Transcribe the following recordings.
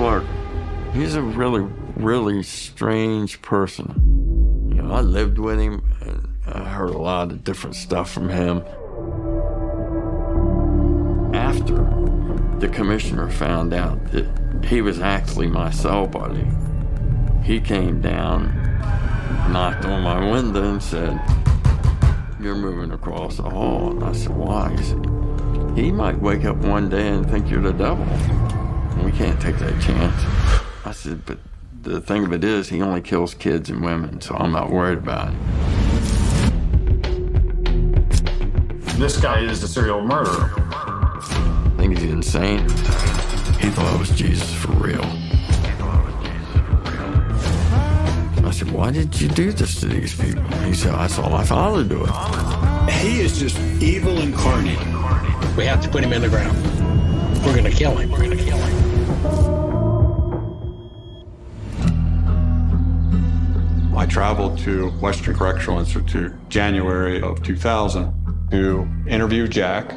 Clark, he's a really, really strange person. You know, I lived with him, and I heard a lot of different stuff from him. After the commissioner found out that he was actually my cell buddy, he came down, knocked on my window and said, "You're moving across the hall." And I said, "Why?" He said, "He might wake up one day and think you're the devil. And we can't take that chance." I said, "But the thing of it is, he only kills kids and women, so I'm not worried about it." This guy is a serial murderer. I think he's insane. He thought it was Jesus for real. I said, "Why did you do this to these people?" He said, "I saw my father do it." He is just evil incarnate. We have to put him in the ground. We're gonna kill him. We're gonna kill him. I traveled to Western Correctional Institute January of 2000 to interview Jack.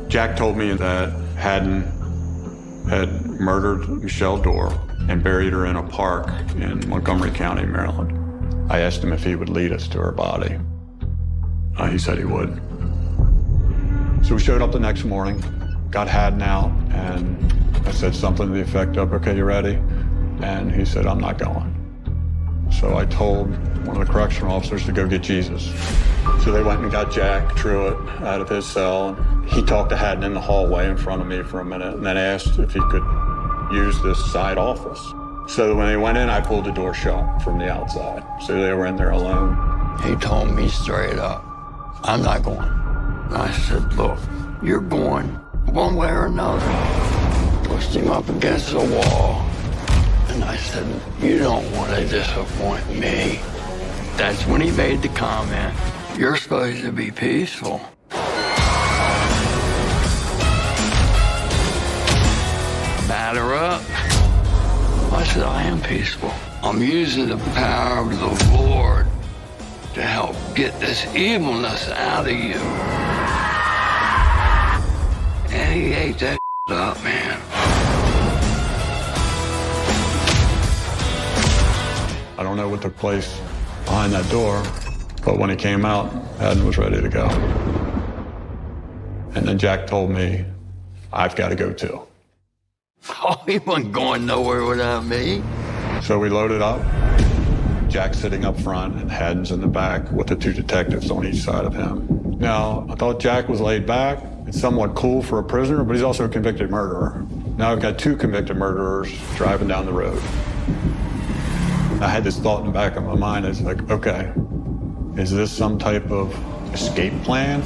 Jack told me that Haddon had murdered Michelle Dorr and buried her in a park in Montgomery County, Maryland. I asked him if he would lead us to her body. He said he would. So we showed up the next morning, got Haddon out, and I said something to the effect of, "Okay, you ready?" And he said, "I'm not going." So I told one of the correctional officers to go get Jesus. So they went and got Jack Truitt out of his cell. He talked to Haddon in the hallway in front of me for a minute and then asked if he could use this side office. So when they went in, I pulled the door shut from the outside. So they were in there alone. He told me straight up, "I'm not going." I said, "Look, you're going one way or another." Pushed him up against the wall. And I said, "You don't want to disappoint me." That's when he made the comment, "You're supposed to be peaceful." Batter up. I said, "I am peaceful. I'm using the power of the Lord to help get this evilness out of you." And he ate that up, man. I don't know what took place behind that door, but when he came out, Haddon was ready to go. And then Jack told me, "I've got to go too." Oh, he wasn't going nowhere without me. So we loaded up. Jack's sitting up front and Haddon's in the back with the two detectives on each side of him. Now, I thought Jack was laid back and somewhat cool for a prisoner, but he's also a convicted murderer. Now I've got two convicted murderers driving down the road. I had this thought in the back of my mind. It's like, okay, is this some type of escape plan?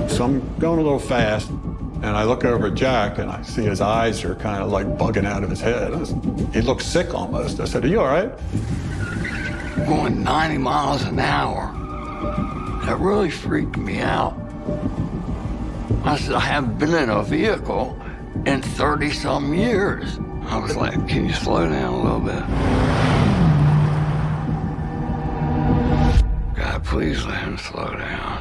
So I'm going a little fast, and I look over at Jack, and I see his eyes are kind of like bugging out of his head. He looks sick almost. I said, "Are you all right?" Going 90 miles an hour. That really freaked me out. I said, "I haven't been in a vehicle in 30-some years." I was like, "Can you slow down a little bit?" God, please let him slow down.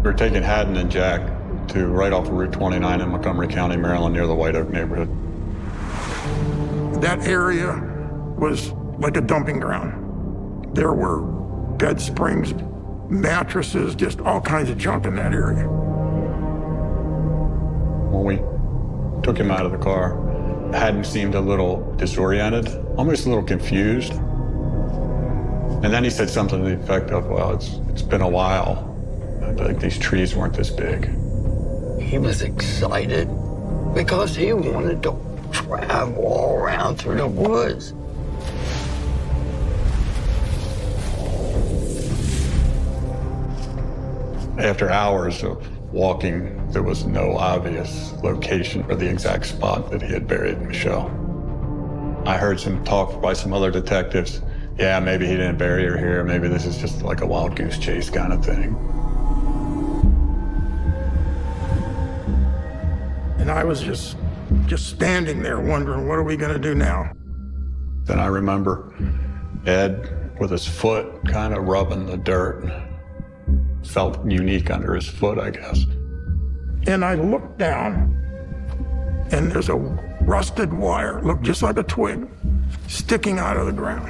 We're taking Haddon and Jack to right off of Route 29 in Montgomery County, Maryland, near the White Oak neighborhood. That area was like a dumping ground. There were bed springs, mattresses, just all kinds of junk in that area. When we took him out of the car, Haddon seemed a little disoriented, almost a little confused. And then he said something to the effect of, "Well, it's been a while. Like these trees weren't this big." He was excited because he wanted to travel all around through the woods. After hours of walking, there was no obvious location or the exact spot that he had buried Michelle. I heard some talk by some other detectives. Yeah, maybe he didn't bury her here. Maybe this is just like a wild goose chase kind of thing. And I was just standing there wondering, what are we going to do now? Then I remember Ed with his foot kind of rubbing the dirt. Felt unique under his foot, I guess. And I looked down, and there's a rusted wire, looked just like a twig, sticking out of the ground.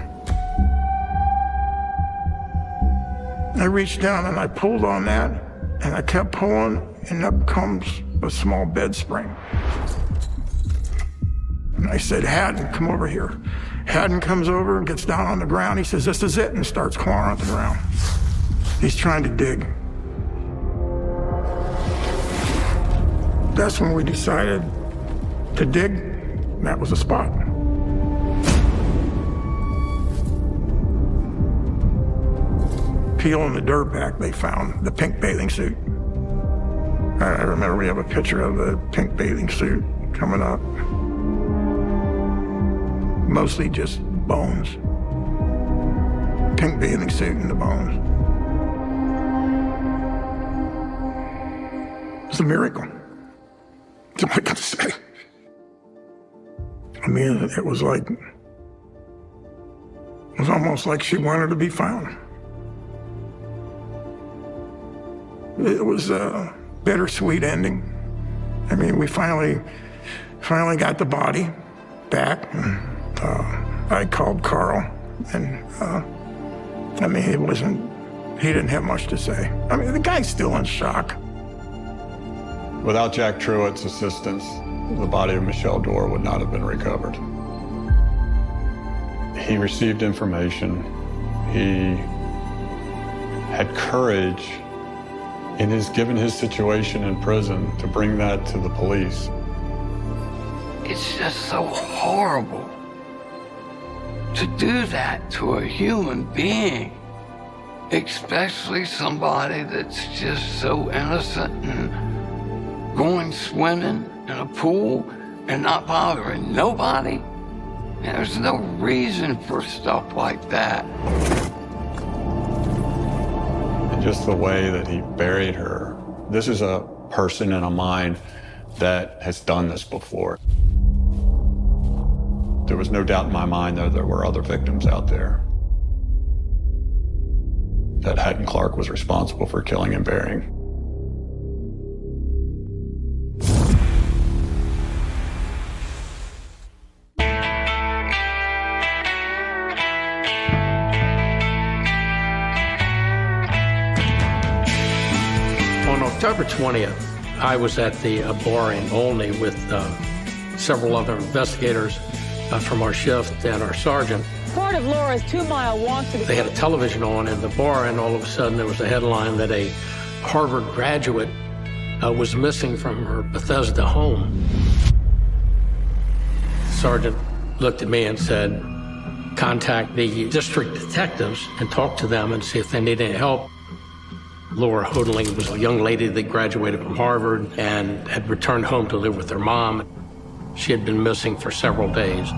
I reached down and I pulled on that, and I kept pulling, and up comes a small bed spring. And I said, Haddon, come over here. Haddon comes over and gets down on the ground. He says, this is it, and starts clawing at the ground. He's trying to dig. That's when we decided to dig. That was the spot. Peeling the dirt back, they found the pink bathing suit. I remember we have a picture of the pink bathing suit coming up. Mostly just bones. Pink bathing suit and the bones. It's a miracle. That's all I got to say. I mean, it was almost like she wanted to be found. It was a bittersweet ending. I mean, we finally got the body back. And, I called Carl, and I mean, he didn't have much to say. I mean, the guy's still in shock. Without Jack Truitt's assistance, the body of Michelle Dorr would not have been recovered. He received information. He had courage given his situation in prison to bring that to the police. It's just so horrible to do that to a human being, especially somebody that's just so innocent and going swimming in a pool and not bothering nobody. And there's no reason for stuff like that. And just the way that he buried her. This is a person in a mind that has done this before. There was no doubt in my mind that there were other victims out there. That Haddon Clark was responsible for killing and burying. On October 20th, I was at the bar in Olney with several other investigators from our shift and our sergeant. Part of Laura's 2-mile walk to the... They had a television on in the bar, and all of a sudden there was a headline that a Harvard graduate was missing from her Bethesda home. The sergeant looked at me and said, contact the district detectives and talk to them and see if they need any help. Laura Hodling was a young lady that graduated from Harvard and had returned home to live with her mom. She had been missing for several days.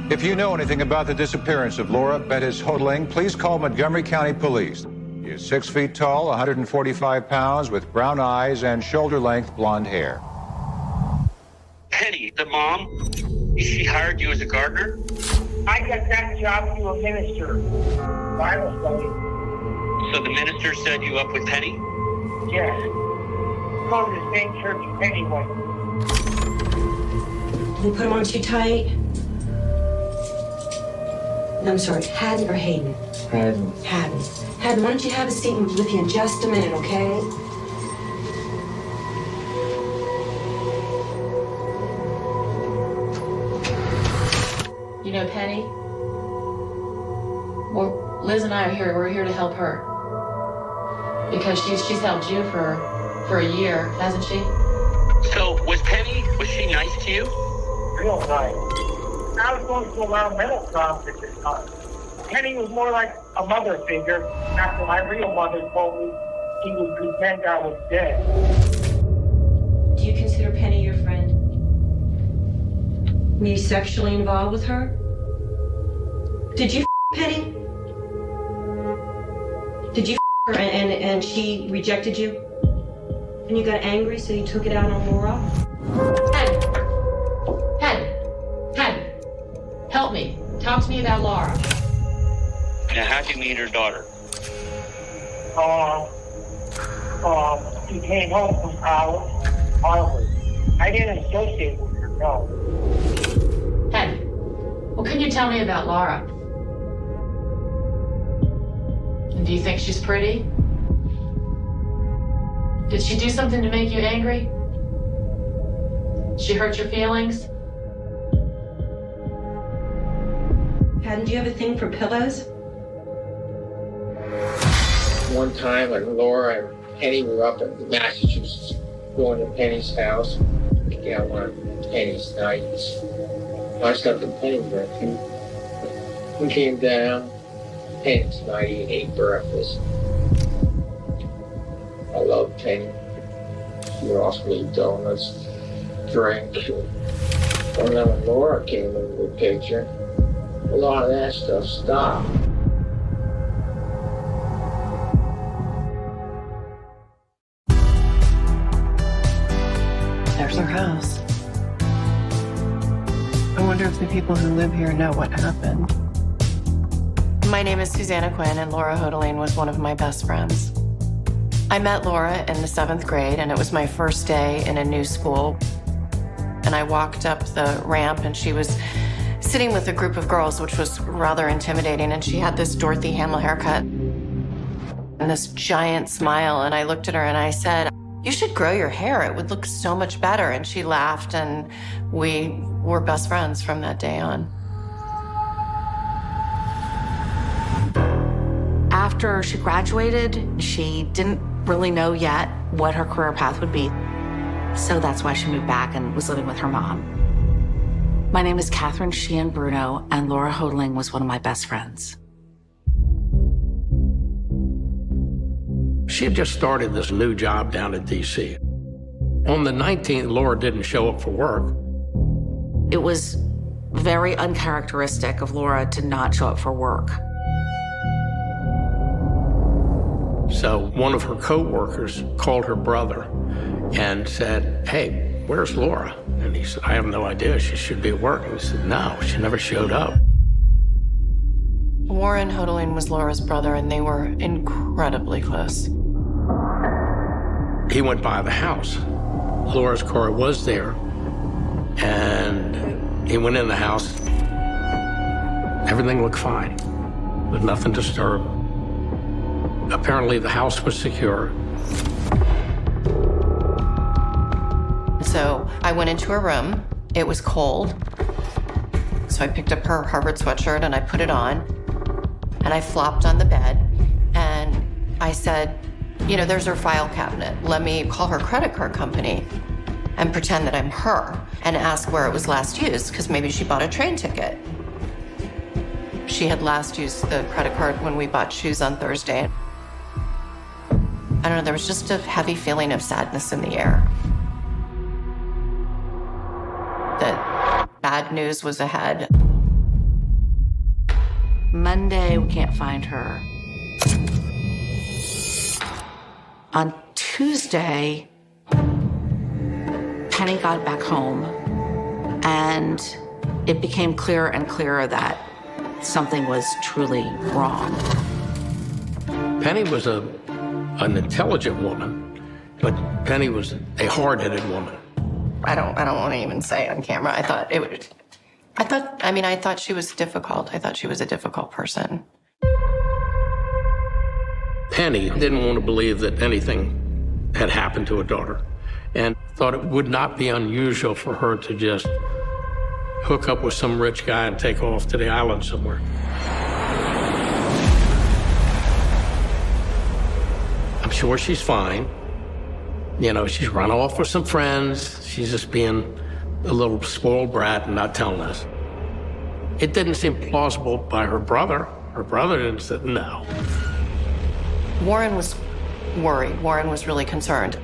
If you know anything about the disappearance of Laura Bettis Hodling, please call Montgomery County Police. She is 6 feet tall, 145 pounds, with brown eyes and shoulder-length blonde hair. Penny, the mom, she hired you as a gardener? I got that job through a minister. Bible study. So the minister set you up with Penny? Yes. Go to the same church Penny went. You put them on too tight? I'm sorry, Haddon or Hayden? Haddon. Haddon. Haddon, why don't you have a seat with you in just a minute, okay? You know Penny? Well, Liz and I are here. We're here to help her. Because she's helped you for a year, hasn't she? So, was she nice to you? Real nice. I was going through a lot of mental problems at this time. Penny was more like a mother figure after my real mother told me she would pretend I was dead. Do you consider Penny your friend? Were you sexually involved with her? Did you Penny? Did you her and she rejected you? And you got angry, so you took it out on Laura? Haddon, help me. Talk to me about Laura. Now, how'd you meet her daughter? She came home from college, Harvard. I didn't associate with her know. Hey, what can you tell me about Laura? And do you think she's pretty? Did she do something to make you angry? She hurt your feelings? Patton, do you have a thing for pillows? One time, Laura and Penny were up in Massachusetts, going to Penny's house, picking out one of Penny's nights. I slept in Penny's room. We came down, Penny's night, and ate breakfast. I love Penny. She offered me donuts, drink. And then when Laura came into the picture, a lot of that stuff stopped. There's our house. I wonder if the people who live here know what happened. My name is Susanna Quinn, and Laura Hodeling was one of my best friends. I met Laura in the 7th grade, and it was my first day in a new school. And I walked up the ramp, and she was sitting with a group of girls, which was rather intimidating, and she had this Dorothy Hamill haircut and this giant smile, and I looked at her and I said, "You should grow your hair. It would look so much better." And she laughed, and we were best friends from that day on. After she graduated, she didn't really know yet what her career path would be. So that's why she moved back and was living with her mom. My name is Catherine Sheehan Bruno, and Laura Hodeling was one of my best friends. She had just started this new job down in D.C. On the 19th, Laura didn't show up for work. It was very uncharacteristic of Laura to not show up for work. So one of her co-workers called her brother and said, "Hey, where's Laura?" And he said, "I have no idea. She should be at work." And he said, "No, she never showed up." Warren Hodeling was Laura's brother, and they were incredibly close. He went by the house. Laura's car was there, and he went in the house. Everything looked fine, but nothing disturbed. Apparently, the house was secure. So I went into her room. It was cold. So I picked up her Harvard sweatshirt and I put it on. And I flopped on the bed. And I said, "You know, there's her file cabinet. Let me call her credit card company and pretend that I'm her and ask where it was last used, because maybe she bought a train ticket." She had last used the credit card when we bought shoes on Thursday. I don't know, there was just a heavy feeling of sadness in the air. That bad news was ahead. Monday, we can't find her. On Tuesday, Penny got back home, and it became clearer and clearer that something was truly wrong. Penny was an intelligent woman, but Penny was a hard-headed woman. I don't want to even say on camera. I thought she was difficult. I thought she was a difficult person. Penny didn't want to believe that anything had happened to her daughter, and thought it would not be unusual for her to just hook up with some rich guy and take off to the island somewhere. I'm sure she's fine. You know, she's run off with some friends. She's just being a little spoiled brat and not telling us. It didn't seem plausible by her brother. Her brother didn't say no. Warren was worried. Warren was really concerned.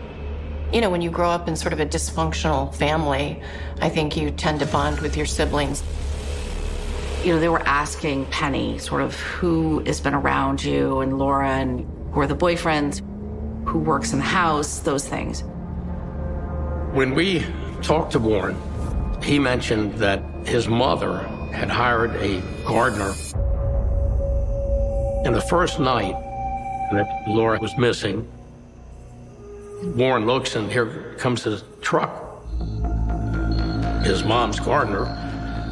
You know, when you grow up in sort of a dysfunctional family, I think you tend to bond with your siblings. You know, they were asking Penny sort of who has been around you, and Laura, and who are the boyfriends, who works in the house, those things. When we talked to Warren, he mentioned that his mother had hired a gardener. And the first night that Laura was missing, Warren looks, and here comes his truck. his mom's gardener.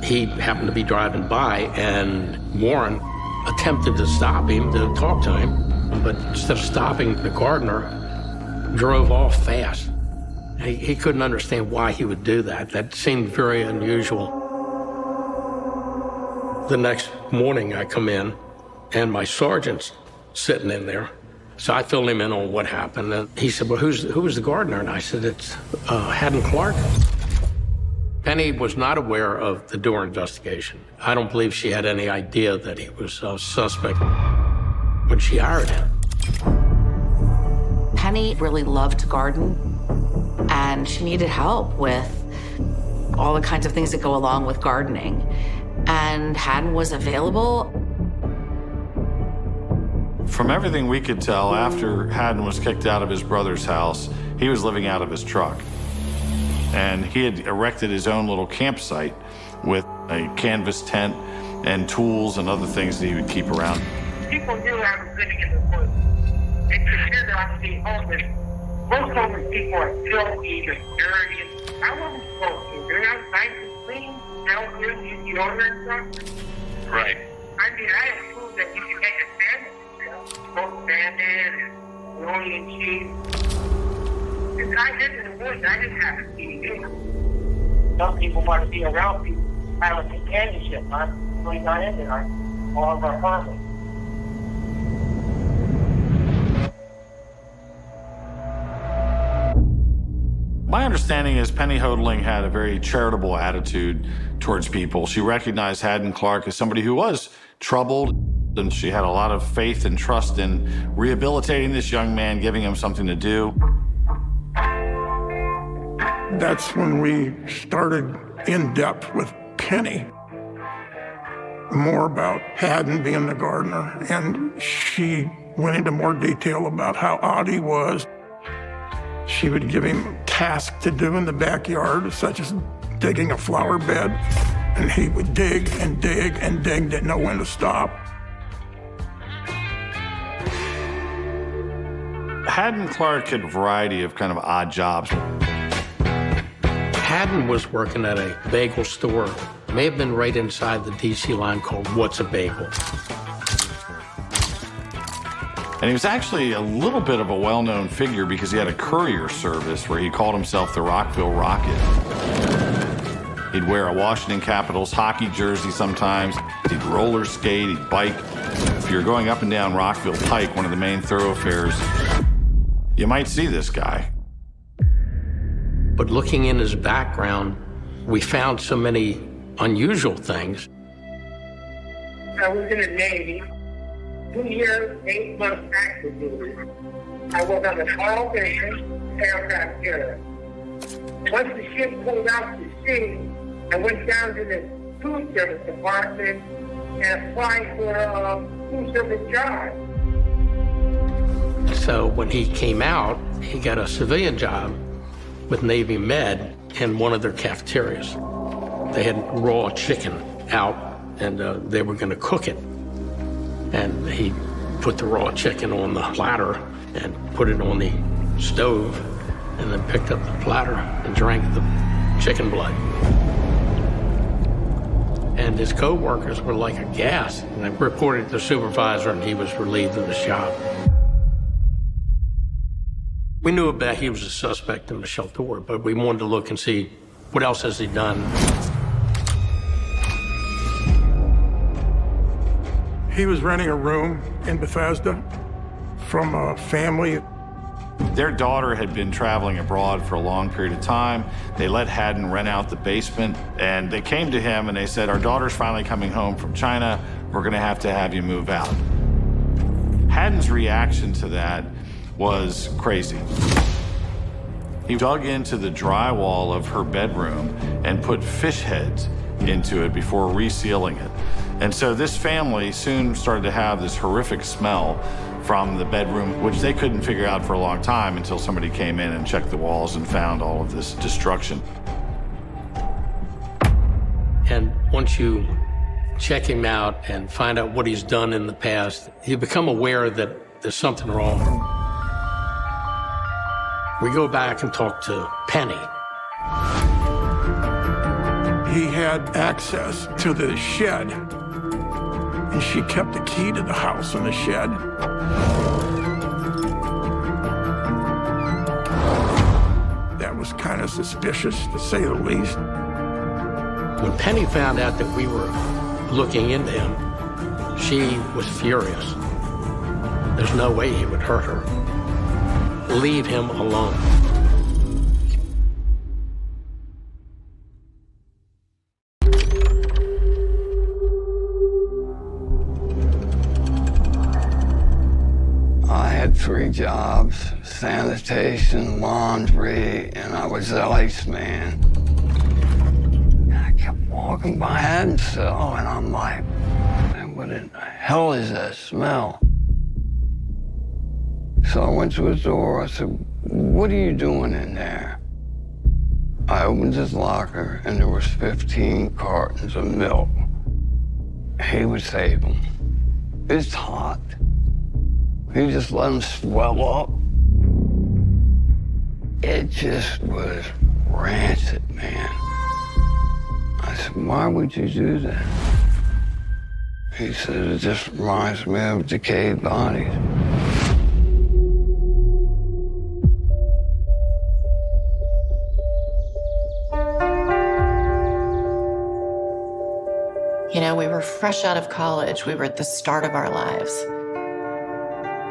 He happened to be driving by, and Warren attempted to stop him, to talk to him, but instead of stopping, the gardener drove off fast. He couldn't understand why he would do that. That seemed very unusual. The next morning I come in, and my sergeant's sitting in there. So I filled him in on what happened. And he said, well, who was the gardener? And I said, it's Haddon Clark. Penny was not aware of the Dorr investigation. I don't believe she had any idea that he was a suspect when she hired him. Penny really loved to garden, and she needed help with all the kinds of things that go along with gardening. And Haddon was available. From everything we could tell, after Haddon was kicked out of his brother's house, he was living out of his truck. And he had erected his own little campsite with a canvas tent and tools and other things that he would keep around. People knew I was living in the woods. They considered I to be homeless. Most homeless people are filthy and dirty. I wasn't supposed to. They're not nice and clean. They don't give you deodorant and stuff. Right. I mean, I have food that you can make a sandwich. Both banded and rolling and cheese. Because I lived in the woods, I didn't have a TV. Some people want to be around people, have a companionship, huh? So we got into all of our families. My understanding is Penny Hoadling had a very charitable attitude towards people. She recognized Haddon Clark as somebody who was troubled, and she had a lot of faith and trust in rehabilitating this young man, giving him something to do. That's when we started in depth with Penny, more about Haddon being the gardener, and she went into more detail about how odd he was. She would give him tasks to do in the backyard, such as digging a flower bed, and he would dig and dig and dig, didn't know when to stop. Haddon Clark had a variety of kind of odd jobs. Haddon was working at a bagel store. May have been right inside the DC line called What's a Bagel. And he was actually a little bit of a well-known figure because he had a courier service where he called himself the Rockville Rocket. He'd wear a Washington Capitals hockey jersey sometimes. He'd roller skate, he'd bike. If you're going up and down Rockville Pike, one of the main thoroughfares, you might see this guy. But looking in his background, we found so many unusual things. I was in the Navy. 2 years, 8 months active duty. I was on the Carl Mission aircraft carrier. Once the ship pulled out to sea, I went down to the food service department and applied for a food service job. So when he came out, he got a civilian job with Navy Med in one of their cafeterias. They had raw chicken out, and they were going to cook it. And he put the raw chicken on the platter and put it on the stove, and then picked up the platter and drank the chicken blood. And his co-workers were like aghast, and they reported to the supervisor, and he was relieved of his job. We knew that he was a suspect in Michelle Dorr, but we wanted to look and see what else has he done. He was renting a room in Bethesda from a family. Their daughter had been traveling abroad for a long period of time. They let Haddon rent out the basement, and they came to him and they said, our daughter's finally coming home from China. We're gonna have you move out. Haddon's reaction to that was crazy. He dug into the drywall of her bedroom and put fish heads into it before resealing it. And so this family soon started to have this horrific smell from the bedroom, which they couldn't figure out for a long time until somebody came in and checked the walls and found all of this destruction. And once you check him out and find out what he's done in the past, you become aware that there's something wrong. We go back and talk to Penny. he had access to the shed, and she kept the key to the house in the shed. That was kind of suspicious, to say the least. When Penny found out that we were looking into him, she was furious. There's no way he would hurt her. Leave him alone. I had 3 jobs: sanitation, laundry, and I was the iceman. I kept walking by Adam's cell, and I'm like, man, what in the hell is that smell? So I went to his door. I said, what are you doing in there? I opened his locker, and there was 15 cartons of milk. He would save them. It's hot. He just let them swell up. It just was rancid, man. I said, why would you do that? He said, it just reminds me of decayed bodies. You know, we were fresh out of college. We were at the start of our lives.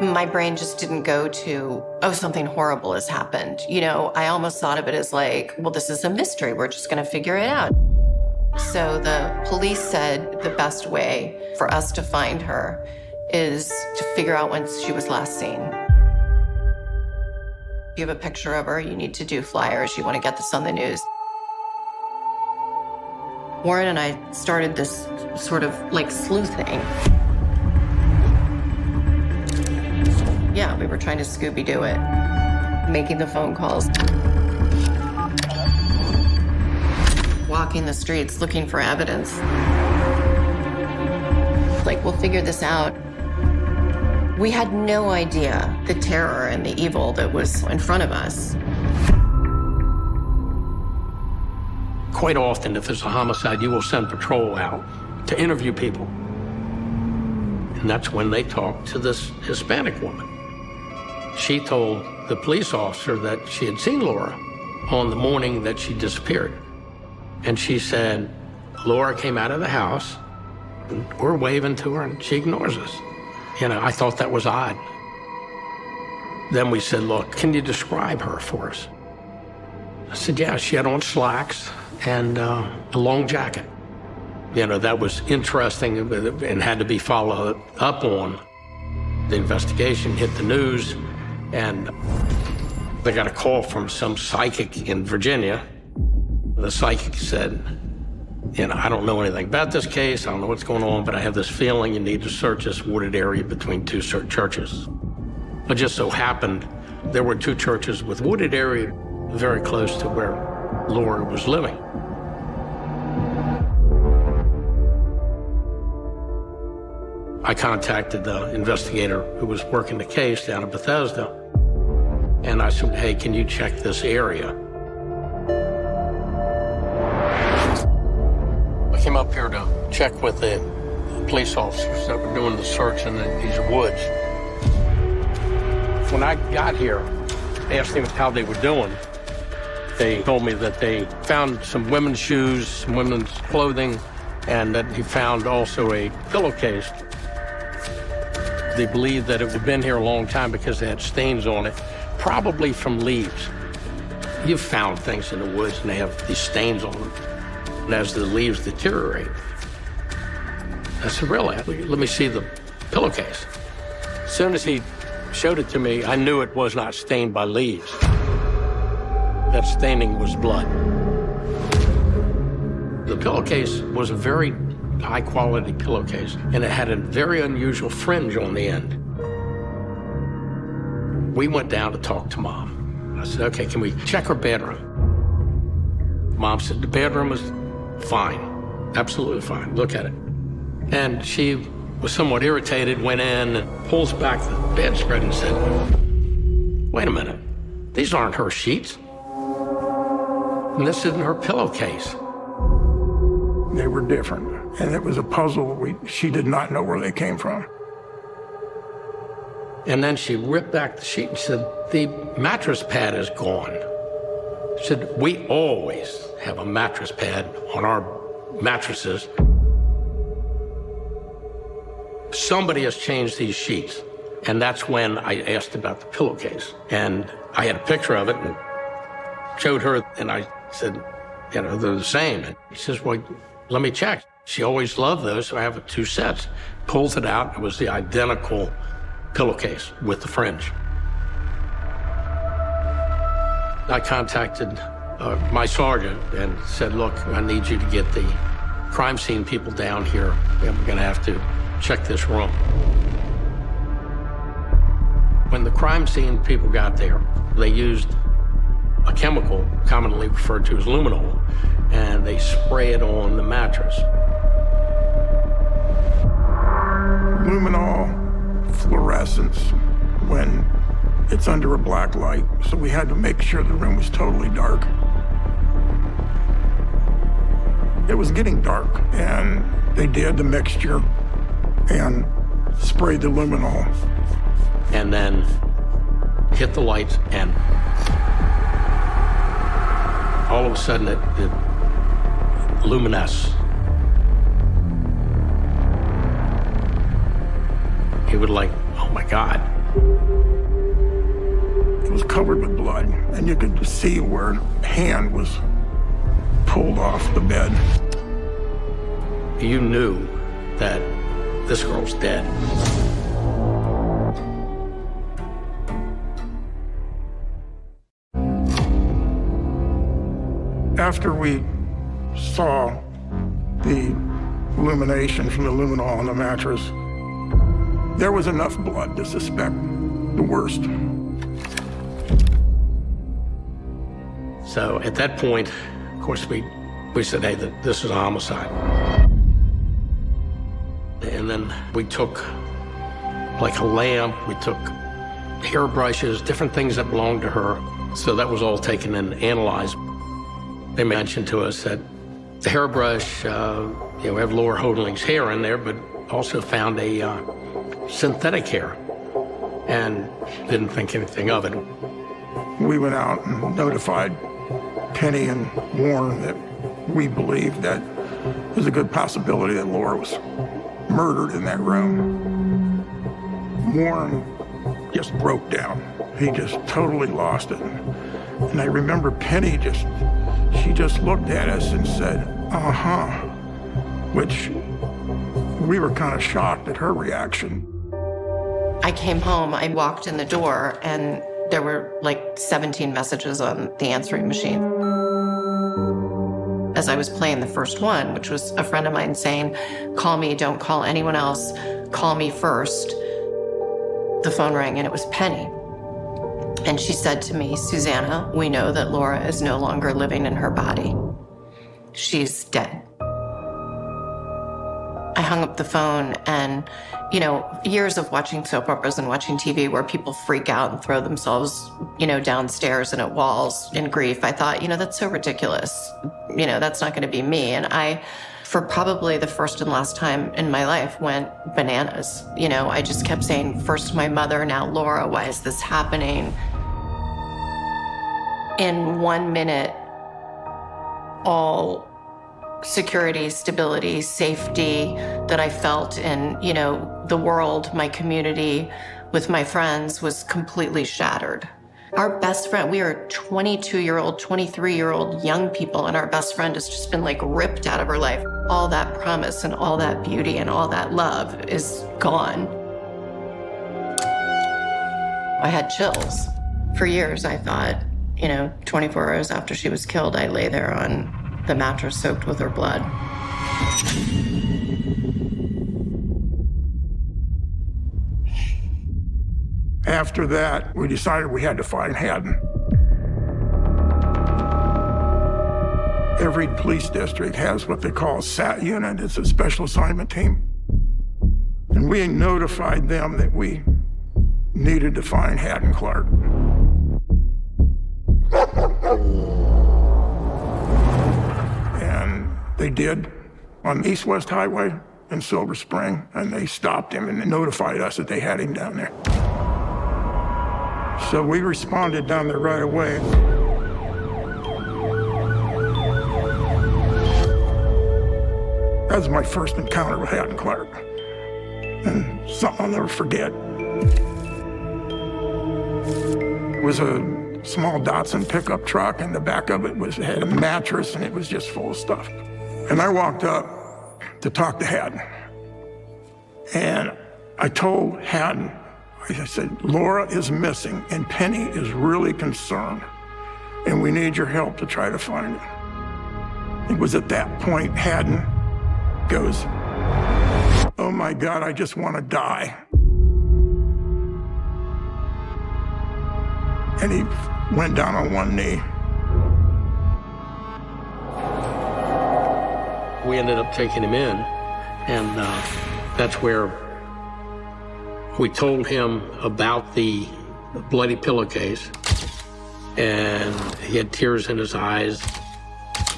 My brain just didn't go to, oh, something horrible has happened. You know, I almost thought of it as like, well, this is a mystery. We're just going to figure it out. So the police said the best way for us to find her is to figure out when she was last seen. If you have a picture of her, you need to do flyers. You want to get this on the news. Warren and I started this sort of like sleuthing. Yeah, we were trying to Scooby-Doo it, making the phone calls, walking the streets looking for evidence. Like, we'll figure this out. We had no idea the terror and the evil that was in front of us. Quite often, if there's a homicide, you will send patrol out to interview people. And that's when they talked to this Hispanic woman. She told the police officer that she had seen Laura on the morning that she disappeared. And she said, Laura came out of the house, and we're waving to her, and she ignores us. You know, I thought that was odd. Then we said, look, can you describe her for us? I said, yeah, she had on slacks and a long jacket. You know, that was interesting and had to be followed up on. The investigation hit the news, and they got a call from some psychic in Virginia. The psychic said, you know, I don't know anything about this case, I don't know what's going on, but I have this feeling you need to search this wooded area between 2 churches. It just so happened there were 2 churches with wooded area very close to where Laura was living. I contacted the investigator who was working the case down in Bethesda, and I said, hey, can you check this area? I came up here to check with the police officers that were doing the search in these woods. When I got here, I asked them how they were doing. They told me that they found some women's shoes, some women's clothing, and that he found also a pillowcase. They believed that it had been here a long time because they had stains on it, probably from leaves. You've found things in the woods and they have these stains on them. And as the leaves deteriorate, I said, really? Let me see the pillowcase. As soon as he showed it to me, I knew it was not stained by leaves. That staining was blood. The pillowcase was a very high-quality pillowcase, and it had a very unusual fringe on the end. We went down to talk to Mom. I said, okay, can we check her bedroom? Mom said, the bedroom is fine, absolutely fine, look at it. And she was somewhat irritated, went in and pulls back the bedspread and said, wait a minute, these aren't her sheets. And this isn't her pillowcase. They were different, and it was a puzzle. She did not know where they came from. And then she ripped back the sheet and said, the mattress pad is gone. She said, we always have a mattress pad on our mattresses. Somebody has changed these sheets. And that's when I asked about the pillowcase. And I had a picture of it and showed her, and I said, you know, they're the same. And she says, well, let me check. She always loved those, so I have 2 sets. Pulls it out, it was the identical pillowcase with the fringe. I contacted my sergeant and said, look, I need you to get the crime scene people down here, and we're gonna have to check this room. When the crime scene people got there, they used a chemical commonly referred to as luminol, and they spray it on the mattress. Luminol fluorescence when it's under a black light, so we had to make sure the room was totally dark. It was getting dark, and they did the mixture and sprayed the luminol. And then hit the lights, and all of a sudden it luminesced. He would like, oh my God. It was covered with blood, and you could see where a hand was pulled off the bed. You knew that this girl's dead. After we saw the illumination from the luminol on the mattress, there was enough blood to suspect the worst. So at that point, of course, we said, hey, this is a homicide. And then we took like a lamp, we took hairbrushes, different things that belonged to her. So that was all taken and analyzed. They mentioned to us that the hairbrush, we have Laura Hodeling's hair in there, but also found a synthetic hair and didn't think anything of it. We went out and notified Penny and Warren that we believed that there's a good possibility that Laura was murdered in that room. Warren just broke down. He just totally lost it. And I remember Penny she just looked at us and said, uh-huh, which we were kind of shocked at her reaction. I came home, I walked in the door, and there were like 17 messages on the answering machine. As I was playing the first one, which was a friend of mine saying, call me, don't call anyone else, call me first. The phone rang and it was Penny. And she said to me, Susanna, we know that Laura is no longer living in her body. She's dead. I hung up the phone, and, you know, years of watching soap operas and watching TV where people freak out and throw themselves, you know, downstairs and at walls in grief, I thought, you know, that's so ridiculous. You know, that's not going to be me. And I, for probably the first and last time in my life, went bananas. You know, I just kept saying, first my mother, now Laura, why is this happening? In 1 minute, all security, stability, safety that I felt in, you know, the world, my community, with my friends was completely shattered. Our best friend, we are 22-year-old, 23-year-old young people, and our best friend has just been like ripped out of her life. All that promise and all that beauty and all that love is gone. I had chills. For years, I thought, you know, 24 hours after she was killed, I lay there on the mattress soaked with her blood. After that, we decided we had to find Haddon. Every police district has what they call a SAT unit. It's a special assignment team. And we notified them that we needed to find Haddon Clark. And they did. on East-West Highway in Silver Spring, and they stopped him and they notified us that they had him down there. So we responded down there right away. That was my first encounter with Haddon Clark, and something I'll never forget. It was a small Datsun pickup truck, and the back of it had a mattress, and it was just full of stuff. And I walked up to talk to Haddon, and I told Haddon, I said, Laura is missing, and Penny is really concerned, and we need your help to try to find her. It was at that point Haddon goes, oh my God, I just want to die. And he went down on one knee. We ended up taking him in, and that's where we told him about the bloody pillowcase, and he had tears in his eyes.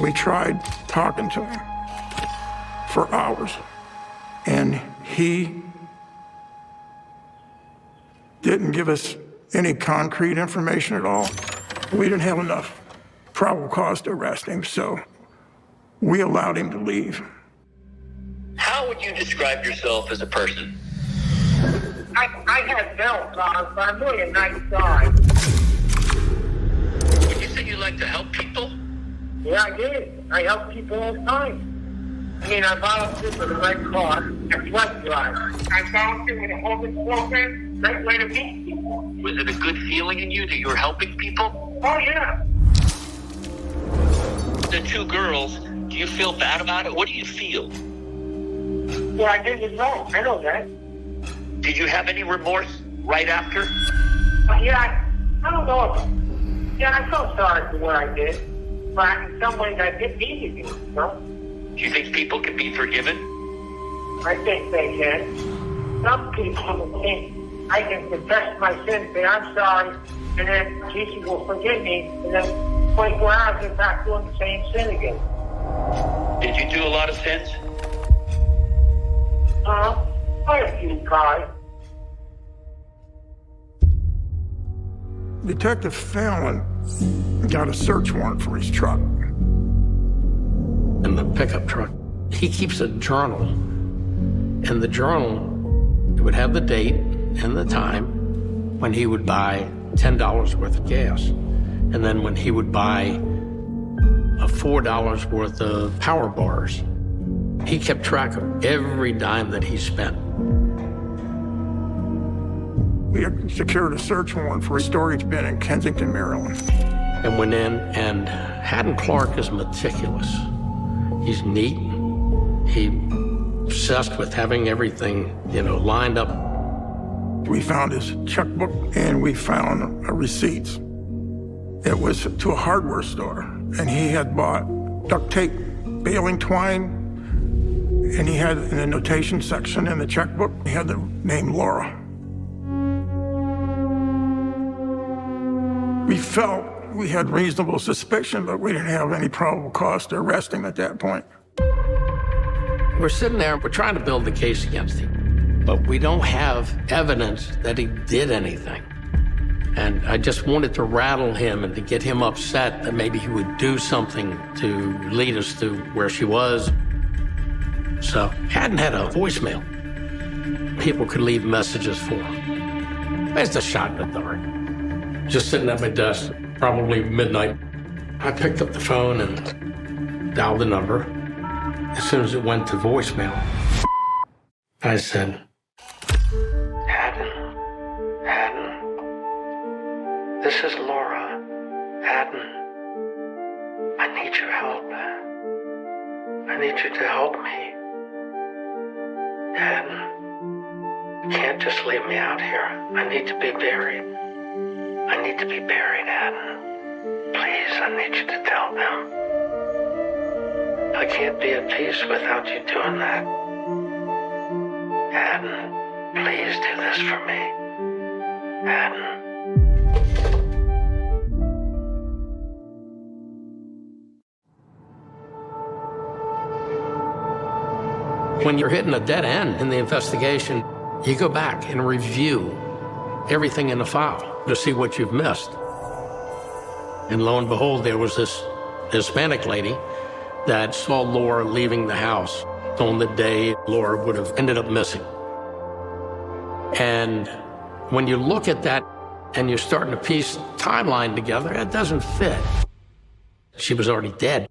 We tried talking to him for hours, and he didn't give us any concrete information at all. We didn't have enough probable cause to arrest him, so we allowed him to leave. How would you describe yourself as a person? I had belts on, but I'm really a nice guy. Would you say you like to help people? Yeah, I did. I help people all the time. I mean, I volunteered for the Red Cross at Blood Drive. I volunteered with a homeless program. Great way to meet people. Was it a good feeling in you that you were helping people? Oh, yeah. The two girls, do you feel bad about it? What do you feel? Well, I didn't know. I know that. Did you have any remorse right after? Yeah, I don't know. Yeah, I felt sorry for what I did. But in some ways, I didn't need to do it, you know? Do you think people can be forgiven? I think they can. Some people think I can confess my sins, say I'm sorry, and then Jesus will forgive me, and then 24 hours get back doing the same sin again. Did you do a lot of sins? Quite a few, Kai. Detective Fallon got a search warrant for his truck. In the pickup truck, he keeps a journal. And the journal, it would have the date and the time when he would buy $10 worth of gas. And then when he would buy $4 worth of power bars. He kept track of every dime that he spent. We had secured a search warrant for a storage bin in Kensington, Maryland. And went in, and Haddon Clark is meticulous. He's neat. He's obsessed with having everything, lined up. We found his checkbook, and we found receipts. It was to a hardware store, and he had bought duct tape, baling twine, and he had in the notation section in the checkbook, he had the name Laura. We felt we had reasonable suspicion, but we didn't have any probable cause to arrest him at that point. We're sitting there, we're trying to build the case against him, but we don't have evidence that he did anything. And I just wanted to rattle him and to get him upset that maybe he would do something to lead us to where she was. So Haddon had a voicemail. People could leave messages for him. It's a shot in the dark. Just sitting at my desk, probably midnight. I picked up the phone and dialed the number. As soon as it went to voicemail, I said, Haddon, this is Laura. Haddon, I need your help. I need you to help me. Haddon, you can't just leave me out here. I need to be buried. I need to be buried, Haddon. Please, I need you to tell them. I can't be at peace without you doing that. Haddon, please do this for me. Haddon. When you're hitting a dead end in the investigation, you go back and review everything in the file to see what you've missed. And lo and behold, there was this Hispanic lady that saw Laura leaving the house on the day Laura would have ended up missing. And when you look at that and you're starting to piece timeline together, it doesn't fit. She was already dead.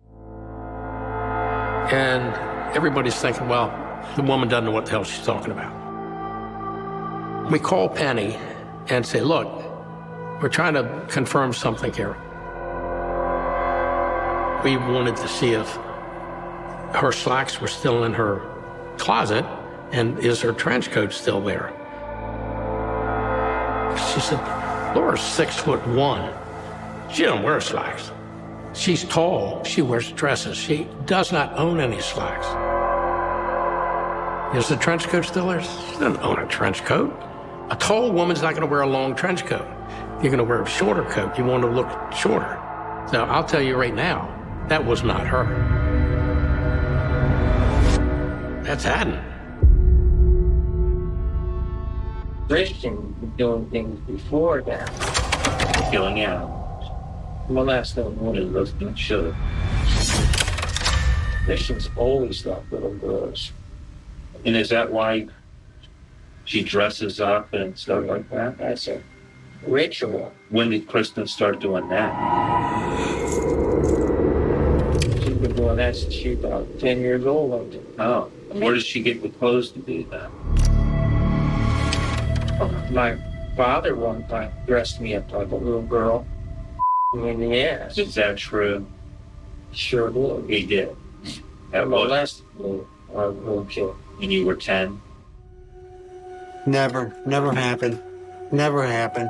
And everybody's thinking, well, the woman doesn't know what the hell she's talking about. We call Penny and say, look, we're trying to confirm something here. We wanted to see if her slacks were still in her closet and is her trench coat still there. She said, Laura's 6'1". She don't wear slacks. She's tall. She wears dresses. She does not own any slacks. Is the trench coat still there? She doesn't own a trench coat. A tall woman's not going to wear a long trench coat. You're going to wear a shorter coat. You want to look shorter. So I'll tell you right now, that was not her. That's Haddon. Christian was doing things before that, going out. Molesting one of those things should. Christian's always loved little girls. And is that why she dresses up and stuff like that? That's a ritual. When did Kristen start doing that? She's been doing that since she was about 10 years old. Oh, where does she get the clothes to do that? My father one time dressed me up like a little girl. In the ass. Is that true? Sure did. He did. That molested me, a little kid. And you were 10? Never happened. Never happened.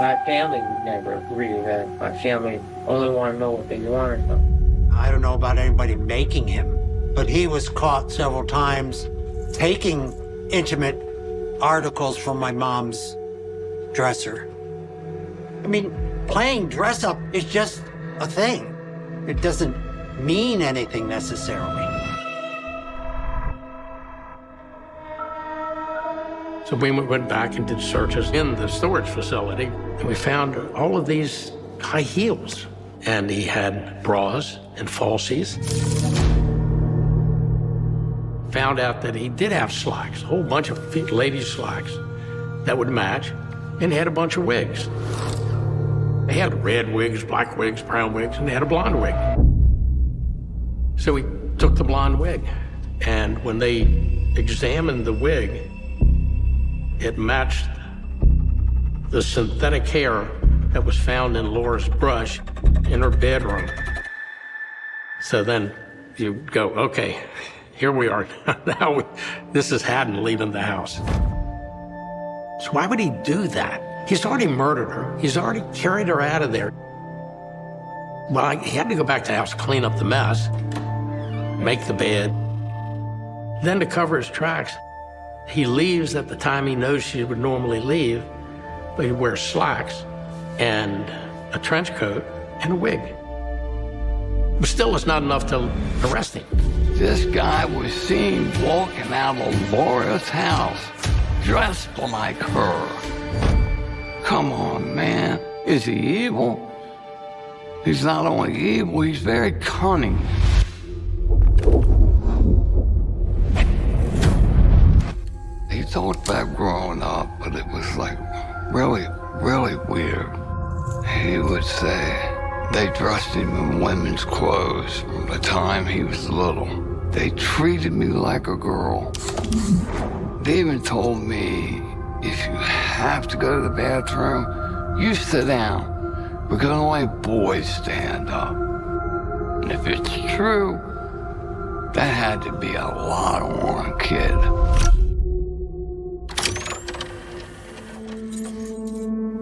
My family would never agree with that. My family only want to know what they want to know. I don't know about anybody making him, but he was caught several times taking intimate articles from my mom's dresser. I mean, playing dress up is just a thing. It doesn't mean anything necessarily. So we went back and did searches in the storage facility, and we found all of these high heels. And he had bras and falsies. Found out that he did have slacks, a whole bunch of ladies' slacks that would match, and he had a bunch of wigs. They had red wigs, black wigs, brown wigs, and they had a blonde wig. So we took the blonde wig, and when they examined the wig, it matched the synthetic hair that was found in Laura's brush in her bedroom. So then you go, okay, here we are. Now this is Haddon leaving the house. So why would he do that? He's already murdered her. He's already carried her out of there. Well, he had to go back to the house, clean up the mess, make the bed. Then to cover his tracks, he leaves at the time he knows she would normally leave, but he wears slacks and a trench coat and a wig. But still, it's not enough to arrest him. This guy was seen walking out of Laura's house, dressed like her. Come on, man. Is he evil? He's not only evil, he's very cunning. He talked about growing up, but it was like really, really weird. He would say they dressed him in women's clothes from the time he was little. They treated me like a girl. They even told me, if you have to go to the bathroom, you sit down, because only boys stand up. And if it's true, that had to be a lot on a kid.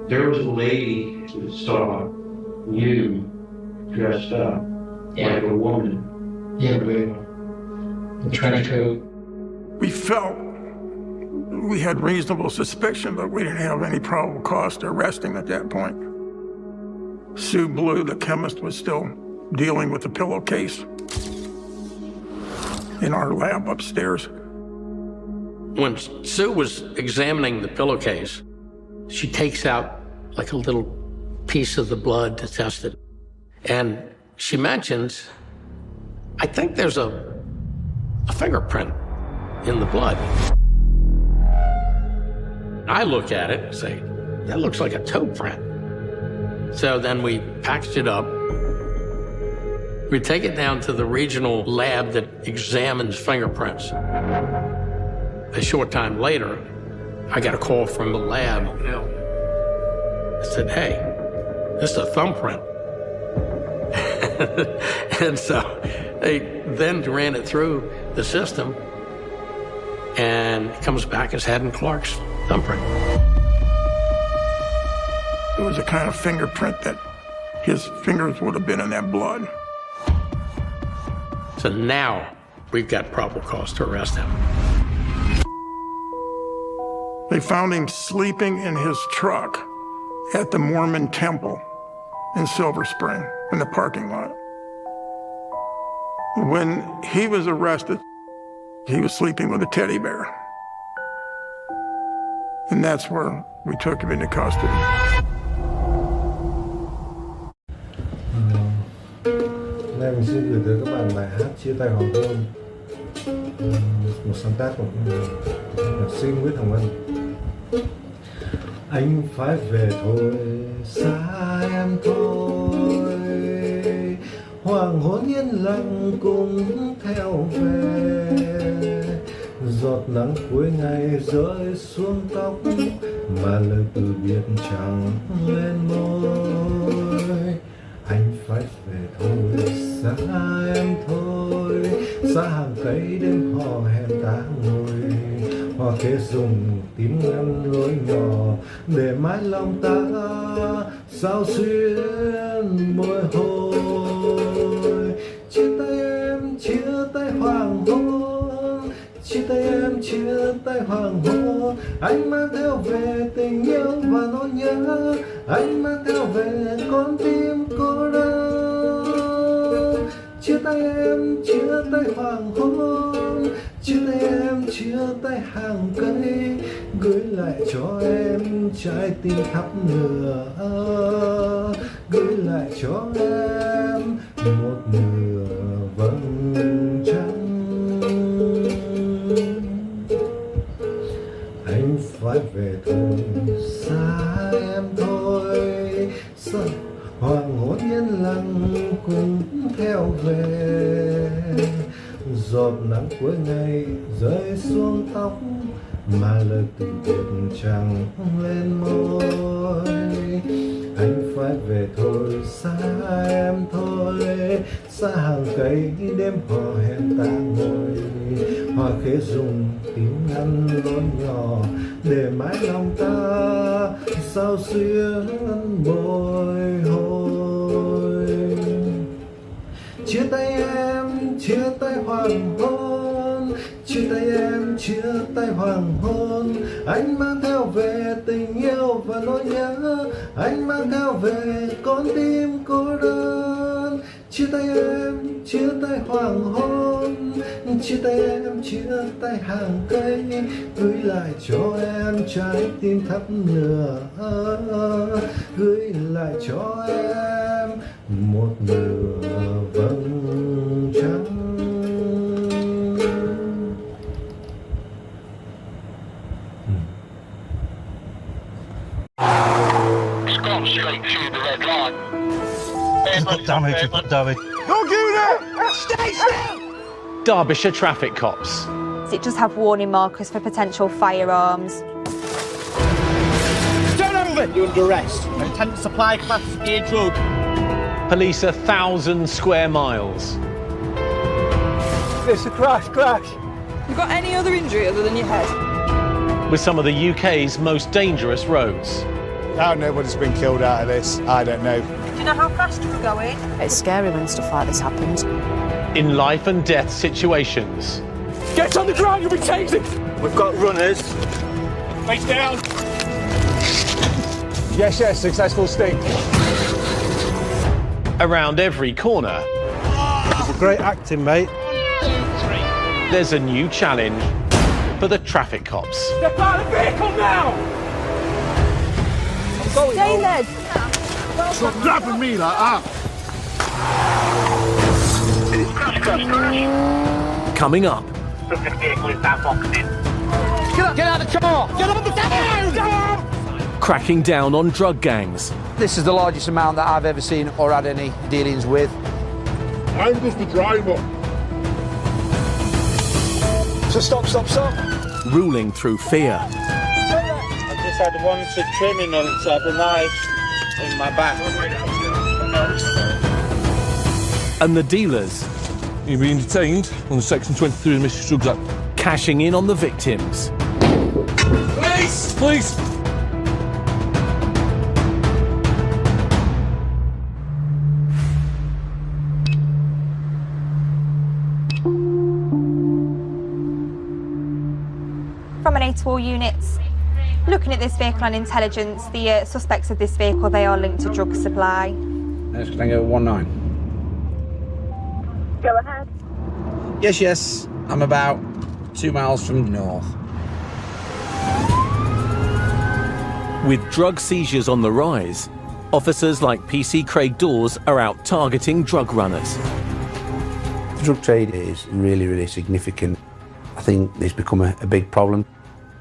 There was a lady who saw you dressed up like a woman. Yeah, the trench coat. We felt we had reasonable suspicion, but we didn't have any probable cause to arrest him at that point. Sue Blue, the chemist, was still dealing with the pillowcase. in our lab upstairs. When Sue was examining the pillowcase, she takes out like a little piece of the blood to test it. And she mentions, I think there's a fingerprint in the blood. I look at it and say, that looks like a toe print. So then we packaged it up. We take it down to the regional lab that examines fingerprints. A short time later, I got a call from the lab. I said, hey, this is a thumbprint. And so they then ran it through the system, and it comes back as Haddon Clark's thumbprint. It was a kind of fingerprint that his fingers would have been in that blood. So now we've got probable cause to arrest him. They found him sleeping in his truck at the Mormon Temple in Silver Spring, in the parking lot. When he was arrested, he was sleeping with a teddy bear. And that's where we took him into custody. Nay mình xin gửi tới các bạn bài hát Chia tay hoàng hôn, một sáng tác của nhạc sĩ Nguyễn Hồng Ân. Anh phải về thôi, xa em thôi, hoàng hôn yên lặng cũng theo về, giọt nắng cuối ngày rơi xuống tóc, mà lời từ biệt chẳng lên môi. Anh phải về thôi, xa em thôi, xa hàng cây đêm hò hẹn ta ngồi, hoa khế dùng tím ngăn lối nhỏ, để mãi lòng ta sao xuyên bồi hồi. Chia tay em, chia tay hoàng hôn, chia tay em, chia tay hoàng hôn. Anh mang theo về tình yêu và nỗi nhớ, anh mang theo về con tim cô đơn. Chia tay em, chia tay hoàng hôn, chia tay em, chia tay hàng cây, gửi lại cho em trái tim thắp lửa, gửi lại cho em một nửa vầng trăng. Anh phải về thôi, xa em thôi, xa hoàng hôn yên lặng cũng theo về, giọt nắng cuối ngày rơi xuống tóc, mà lời từ biệt chẳng lên môi. Anh phải về thôi, xa em thôi, xa hàng cây đêm hò hẹn ta ngồi, hoa khế dùng tím ngăn lối nhỏ, để mãi lòng ta sao xuyên bồi hồi. Chia tay em, chia tay hoàng hôn, chia tay em, chia tay hoàng hôn. Anh mang theo về tình yêu và nỗi nhớ, anh mang theo về con tim cô đơn. Chia tay em, chia tay hoàng hôn, chia tay em, chia tay hàng cây, gửi lại cho em trái tim thắp lửa, gửi lại cho em một nửa vầng trăng. It's gone straight through the red line. Put damage, put damage. Don't do that! Stay still! Derbyshire traffic cops. It does have warning markers for potential firearms. Turn over! You're under arrest. Intent to supply Class A drug. Police 1,000 square miles. It's a crash. You got any other injury other than your head? With some of the UK's most dangerous roads. How nobody's been killed out of this, I don't know. Do you know how fast you were going? It's scary when stuff like this happens. In life and death situations. Get on the ground, you'll be tased! We've got runners. Face down. Yes, successful sting. Around every corner. Great acting, mate. There's a new challenge for the traffic cops. Step out of the vehicle now! Stay there. Stop grabbing me like that. Coming up. Get out of the car! Get on the phone! Cracking down on drug gangs. This is the largest amount that I've ever seen or had any dealings with. I'm just the driver. So stop. Ruling through fear. I just had one criminal have a knife in my back. And the dealers. You're being detained on the Section 23 of the Mischievous Drugs Act. Cashing in on the victims. Police! From an A2 units, looking at this vehicle on intelligence, the suspects of this vehicle, they are linked to drug supply. Let's go 19. Go ahead. Yes. I'm about 2 miles from north. With drug seizures on the rise, officers like PC Craig Dawes are out targeting drug runners. The drug trade is really significant. I think it's become a big problem.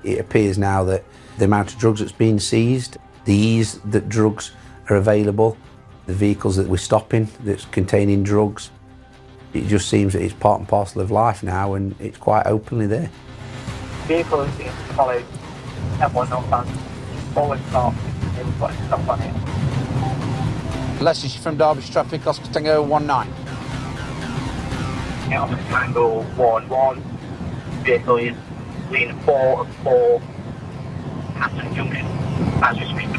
It appears now that the amount of drugs that's been seized, the ease that drugs are available, the vehicles that we're stopping that's containing drugs, it just seems that it's part and parcel of life now, and it's quite openly there. Vehicle is being followed, M1 northbound, forward stop, we've got to stop on it. Leicester from Derbyshire Traffic, Oscar Tango 19. Oscar Tango 11, vehicle is lane 4 of 4, Hampton Junction, as we speak.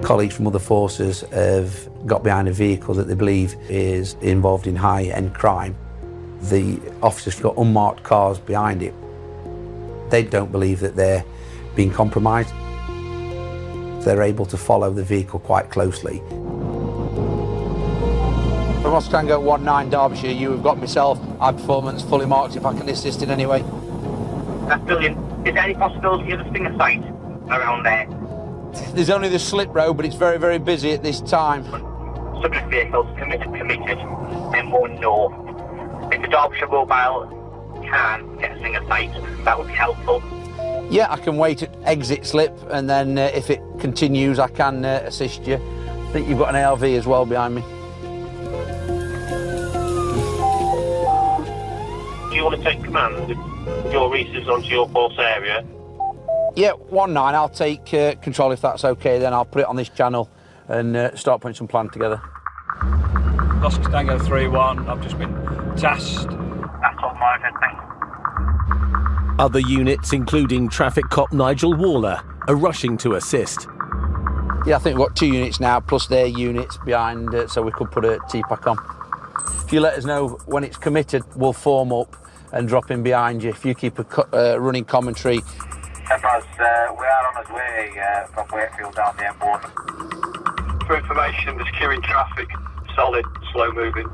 Colleagues from other forces have got behind a vehicle that they believe is involved in high-end crime. The officers have got unmarked cars behind it. They don't believe that they're being compromised. They're able to follow the vehicle quite closely. From Oscar Tango 19 Derbyshire, you have got myself, high performance, fully marked if I can assist in any way. That's brilliant. Is there any possibility of a stinger site around there? There's only the slip road, but it's very busy at this time. Subject vehicles committed, M1 north. If the Derbyshire Mobile can get a stinger site, that would be helpful. Yeah, I can wait at exit slip, and then if it continues, I can assist you. I think you've got an ARV as well behind me. Do you want to take command of your resources onto your force area? Yeah, 19, I'll take control if that's okay, then I'll put it on this channel and start putting some plan together. Oscar Tango 31, I've just been tasked. That's all my head, thanks. Other units, including traffic cop Nigel Waller, are rushing to assist. Yeah, I think we've got 2 units now, plus their units behind, so we could put a TPAC on. If you let us know when it's committed, we'll form up and drop in behind you. If you keep a running commentary. We are on our way from Wakefield down the M1. For information, we're securing traffic, solid, slow moving.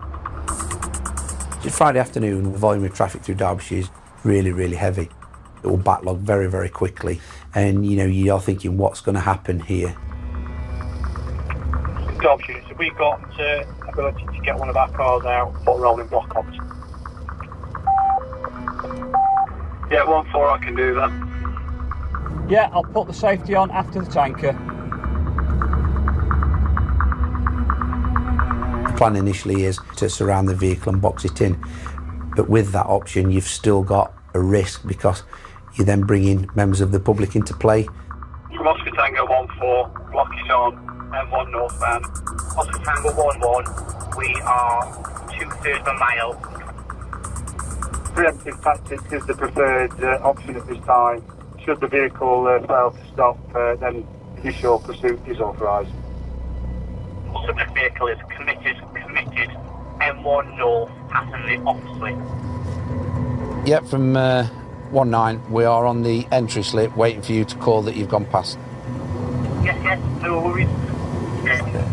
It's Friday afternoon, the volume of traffic through Derbyshire is really heavy. It will backlog very quickly, and you're thinking, what's going to happen here? Derbyshire, so we've got ability to get one of our cars out, put rolling block ups. Yeah, 1-4, I can do that. Yeah, I'll put the safety on after the tanker. The plan initially is to surround the vehicle and box it in, but with that option you've still got a risk because you then bring in members of the public into play. From Oscar Tango 14, block is on, M1 northbound. Oscar Tango 11, we are 2/3 of a mile. Preemptive tactics is the preferred option at this time. Should the vehicle fail to stop, then initial pursuit is authorised. Subject vehicle is committed, M1 north, passing the opposite. Yep, from 19, we are on the entry slip, waiting for you to call that you've gone past. Yes, no worries.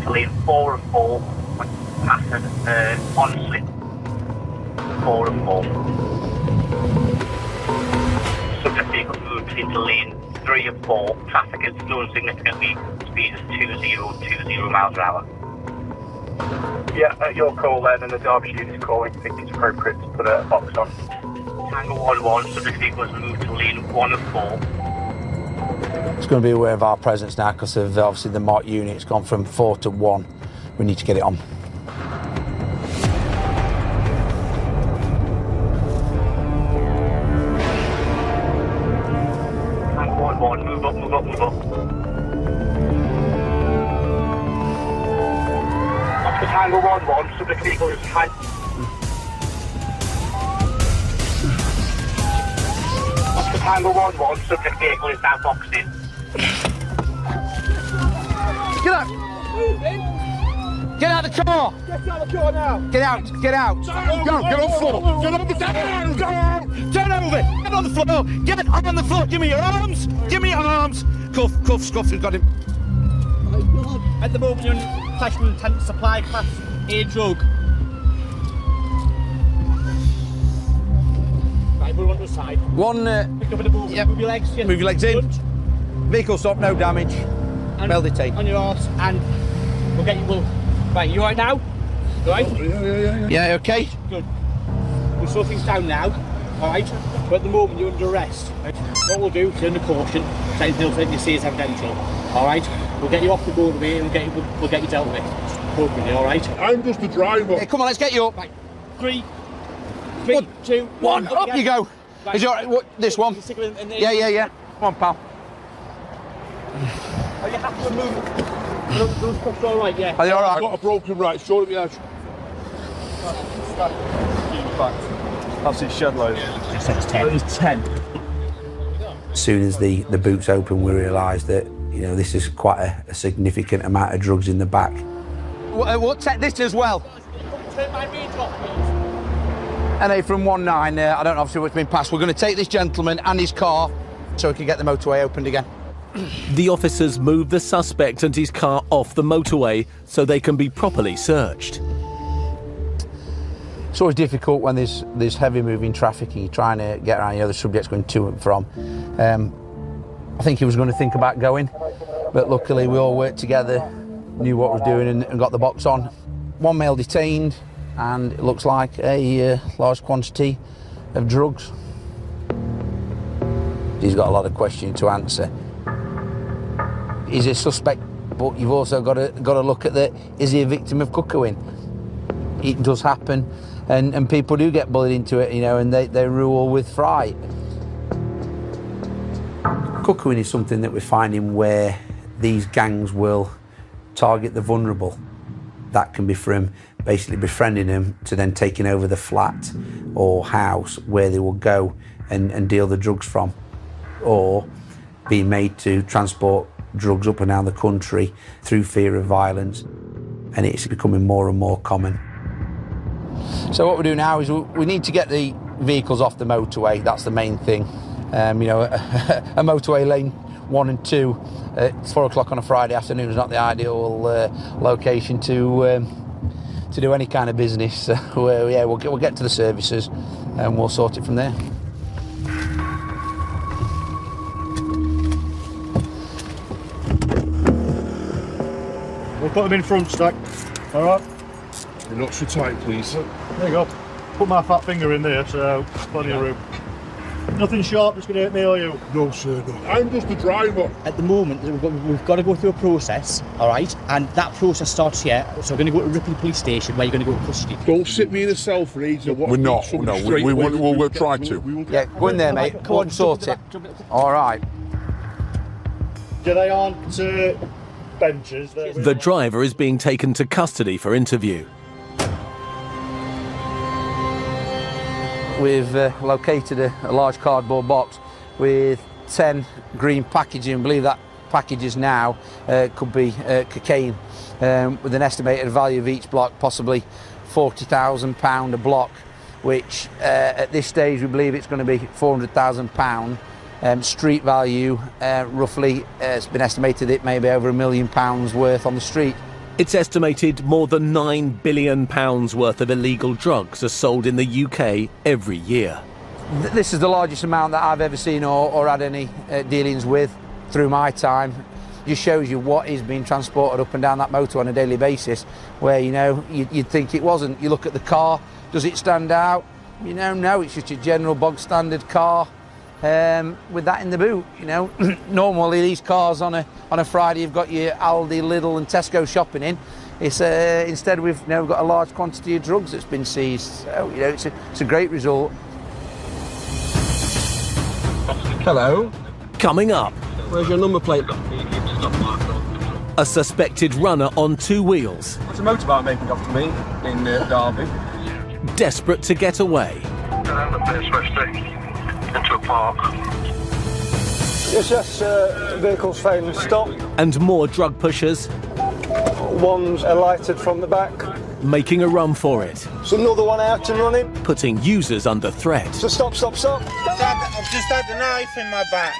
Lane 4 of 4, passing on slip. 4 and 4. Subject vehicle moved into lane 3 and 4. Traffic is slowing significantly. Speed is 2020 miles per hour. Yeah, at your call then, and the Derbyshire unit is calling. I think it's appropriate to put a box on. Tango 1-1, subject vehicle has moved to lane 1 and 4. It's going to be aware of our presence now because of obviously the marked unit. It's gone from 4 to 1. We need to get it on. Tango 1-1, move up, move up, move up. Oscar Tango 1-1, subject vehicle is had. Oscar Tango 1-1, subject vehicle is now boxed in. Get out! Get out of the car! Get out of the car now! Get out! Get out! Go, get on the floor! Get on the floor! Turn over! Get on the floor! Get on the floor! Give me your arms! Give me your arms! Cuff, Scuff's got him. At the moment, you're in possession of intent to supply class A drug. Right, move on to the side. One, Pick up at the movement. Yep. Move your legs. Move your legs in. Front. Vehicle stop, no damage. And Well detained. on your arse, and we'll get you. Right, you alright now? You alright? Yeah, okay. Good. We'll slow things down now. Alright? But at the moment, you're under arrest. Right? What we'll do, turn the caution. So anything else that you see is evidential. Alright? We'll get you off the motorway and we'll get you dealt with. Appropriately, alright? I'm just a driver. Hey, come on, let's get you up. Right. 3, 2, 1. Up you go. Right. Is you alright? What, this one? Yeah. Come on, pal. Are you happy to move? Those stuff's alright, yeah? Are you alright? I've got a broken right shoulder. Yeah. Absolute shed load. It says 10. It was 10. As soon as the boots open, we realised that, you know, this is quite a significant amount of drugs in the back. We'll take this as well. Turn my range off, please. NA from 19, I don't know obviously what's been passed. We're going to take this gentleman and his car so we can get the motorway opened again. The officers move the suspect and his car off the motorway so they can be properly searched. It's always difficult when there's heavy moving traffic and you're trying to get around the other subjects going to and from. I think he was going to think about going, but luckily we all worked together, knew what we were doing and got the box on. One male detained, and it looks like a large quantity of drugs. He's got a lot of questions to answer. He's a suspect, but you've also got to look at is he a victim of cuckooing? It does happen, and people do get bullied into it, you know, and they rule with fright. Cuckooing is something that we're finding where these gangs will target the vulnerable. That can be from basically befriending them to then taking over the flat or house where they will go and deal the drugs from, or being made to transport drugs up and down the country through fear of violence, and it's becoming more and more common. So what we do now is we need to get the vehicles off the motorway. That's the main thing. You know, a motorway lane 1 and 2 at 4 o'clock on a Friday afternoon is not the ideal location to do any kind of business. So yeah, we'll get to the services and we'll sort it from there. We'll put them in front, Stack. All right. You're not so tight, please. There you go. Put my fat finger in there, so plenty of room. Nothing sharp that's going to hurt me or you? No, sir, no. I'm just a driver. At the moment, we've got to go through a process, all right? And that process starts here. So we're going to go to Ripley Police Station, where you're going to go to custody. Don't sit me in a cell for ages. We're not. No, we'll try to. Yeah, go in there, mate. Come on, sort it. All right. Do they aren't benches? The driver is being taken to custody for interview. We've located a large cardboard box with 10 green packaging. I believe that packages now could be cocaine, with an estimated value of each block possibly £40,000 a block, which at this stage we believe it's going to be £400,000. Street value roughly, it's been estimated it may be over £1 million worth on the street. It's estimated more than £9 billion worth of illegal drugs are sold in the UK every year. This is the largest amount that I've ever seen or had any dealings with through my time. Just shows you what is being transported up and down that motorway on a daily basis, where, you know, you'd think it wasn't. You look at the car, does it stand out? You know, no, it's just a general bog standard car with that in the boot, you know. Normally these cars on a Friday, you've got your Aldi, Lidl and Tesco shopping in. It's instead we've got a large quantity of drugs that's been seized. So, you know, it's a great result. Hello. Coming up. Where's your number plate? A suspected runner on two wheels. What's a motorbike making off to me in Derby? Desperate to get away. Down the Swifty into a park. Yes, vehicle's failing to stop. And more drug pushers. One's alighted from the back. Making a run for it. There's another one out and running. Putting users under threat. So stop. I've just had a knife in my back.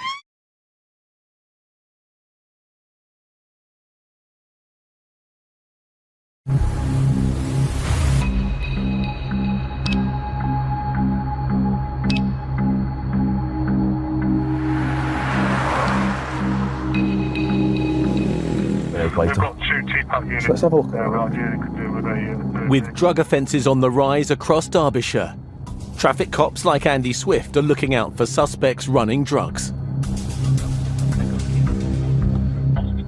We've got 2 TPAC units. Let's have a look at With drug offences on the rise across Derbyshire, traffic cops like Andy Swift are looking out for suspects running drugs.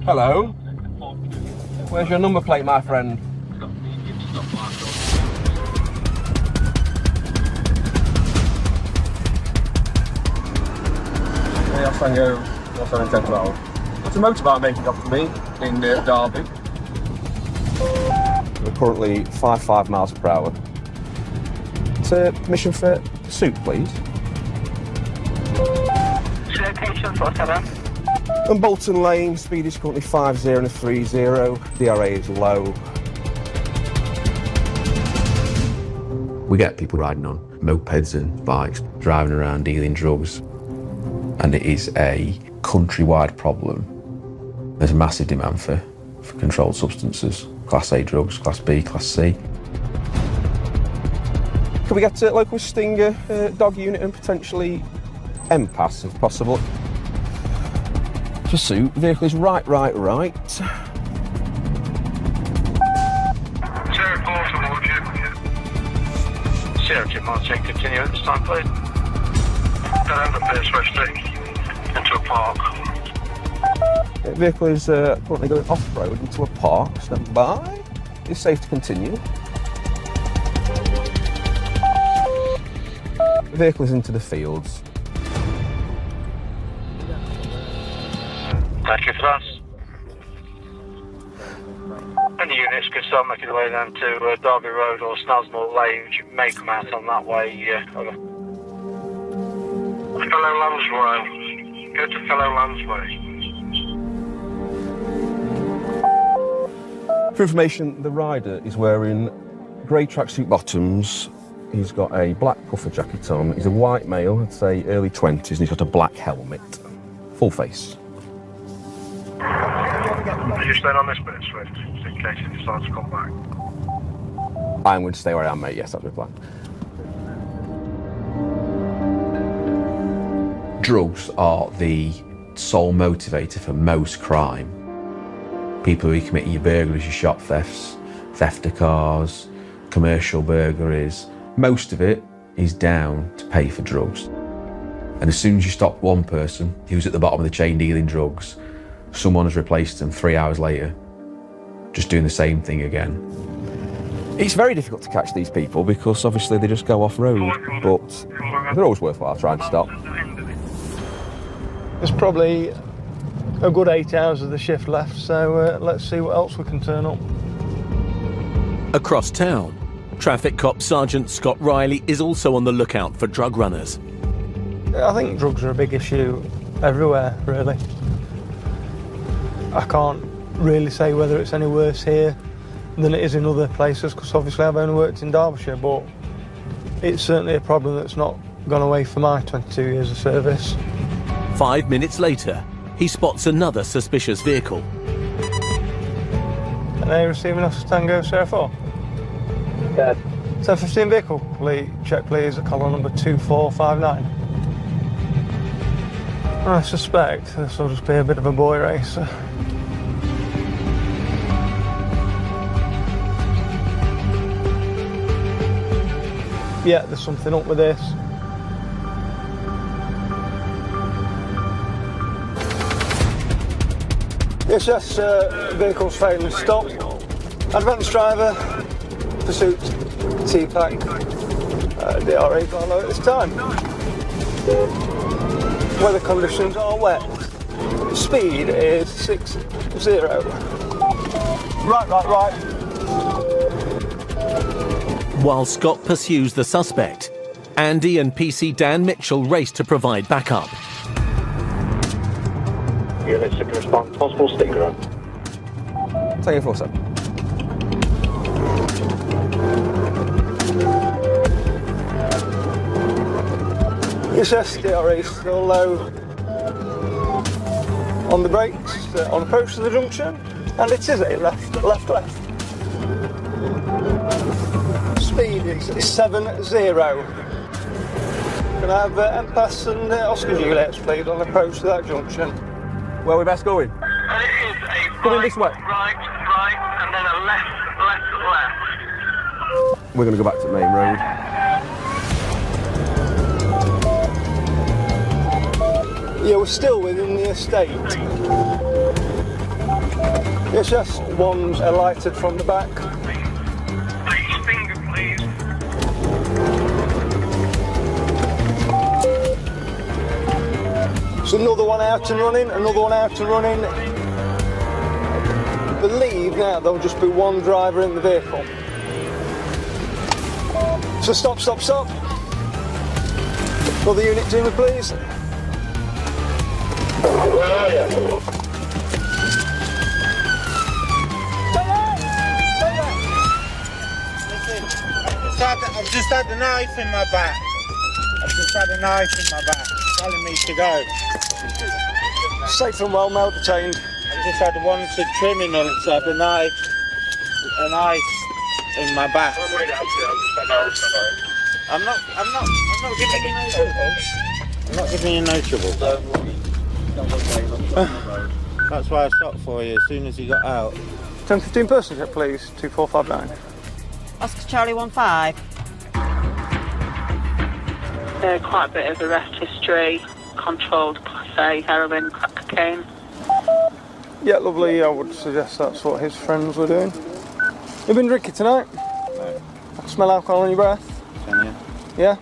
Hello. Where's your number plate, my friend? Yes, thank you. What's that Entanglement? What's a motorbike making up to me in Derby? We're currently 55 miles per hour. It's a permission for pursuit, please. Location 47. And Bolton Lane, speed is currently 50 and a 30. DRA is low. We get people riding on mopeds and bikes, driving around dealing drugs, and it is a countrywide problem. There's a massive demand for controlled substances, Class A drugs, Class B, Class C. Could we get a local Stinger dog unit and potentially MPAS if possible? Pursuit, vehicle is right. Sarah Paul towards you. Sarah Jim Martin, continue at this time, please. Down the Swifty into a park. The vehicle is currently going off-road into a park. Stand by. It's safe to continue. The vehicle is into the fields. Thank you for that. And the units can start making their way down to Derby Road or Snelsmore Lane, which may come out on that way. Fellow Landsway. Go to Fellow Landsway. For information, the rider is wearing grey tracksuit bottoms. He's got a black puffer jacket on. He's a white male, I'd say early 20s, and he's got a black helmet. Full face. Are you staying on this bit, Swift, in case it decides to come back? I'm going to stay where I am, mate. Yes, that's my plan. Drugs are the sole motivator for most crime. People who are committing your burglaries, your shop thefts, theft of cars, commercial burglaries, most of it is down to pay for drugs. And as soon as you stop one person who's at the bottom of the chain dealing drugs, someone has replaced them 3 hours later, just doing the same thing again. It's very difficult to catch these people because obviously they just go off-road, but they're always worthwhile trying to stop. There's probably a good 8 hours of the shift left, so let's see what else we can turn up. Across town, traffic cop Sergeant Scott Riley is also on the lookout for drug runners. I think drugs are a big issue everywhere, really. I can't really say whether it's any worse here than it is in other places, because obviously I've only worked in Derbyshire, but it's certainly a problem that's not gone away for my 22 years of service. 5 minutes later, he spots another suspicious vehicle. A receiving Oscar Tango Sierra 4. Dead. 1015 vehicle, check please at column number 2459. I suspect this will just be a bit of a boy race. Yeah, there's something up with this. Yes, vehicle's failing to stop. Advanced driver, pursuit, T-Pack, DRE gone low at this time. Weather conditions are wet. Speed is 60. Right. While Scott pursues the suspect, Andy and PC Dan Mitchell race to provide backup. Units to respond. Possible sticker up. Take it 47. Yes, DRE still low on the brakes, on approach to the junction, and it is a left. Speed is 70. Can I have MPAS and Oscar Juliets, please, on approach to that junction? Where are we best going? It is a Coming this way. right, and then a left. We're going to go back to the main road. Yeah, we're still within the estate. Yes, one's alighted from the back. Finger, please. There's another one out and running. I believe now there'll just be one driver in the vehicle. So stop. Another unit to me, please. Where are you? I've just had a knife in my back. Telling me to go. Safe and well, male detained. I've just had a wanted criminal to have a knife in my back. I'm not giving you no trouble. I'm not giving you no trouble. That's why I stopped for you as soon as you got out. 1015 person check, please. 2459. Oscar Charlie 15. Quite a bit of arrest history, controlled class A, heroin, crack cocaine. Yeah, lovely. I would suggest that's what his friends were doing. You been drinking tonight? No. I can smell alcohol on your breath. Can you? Yeah?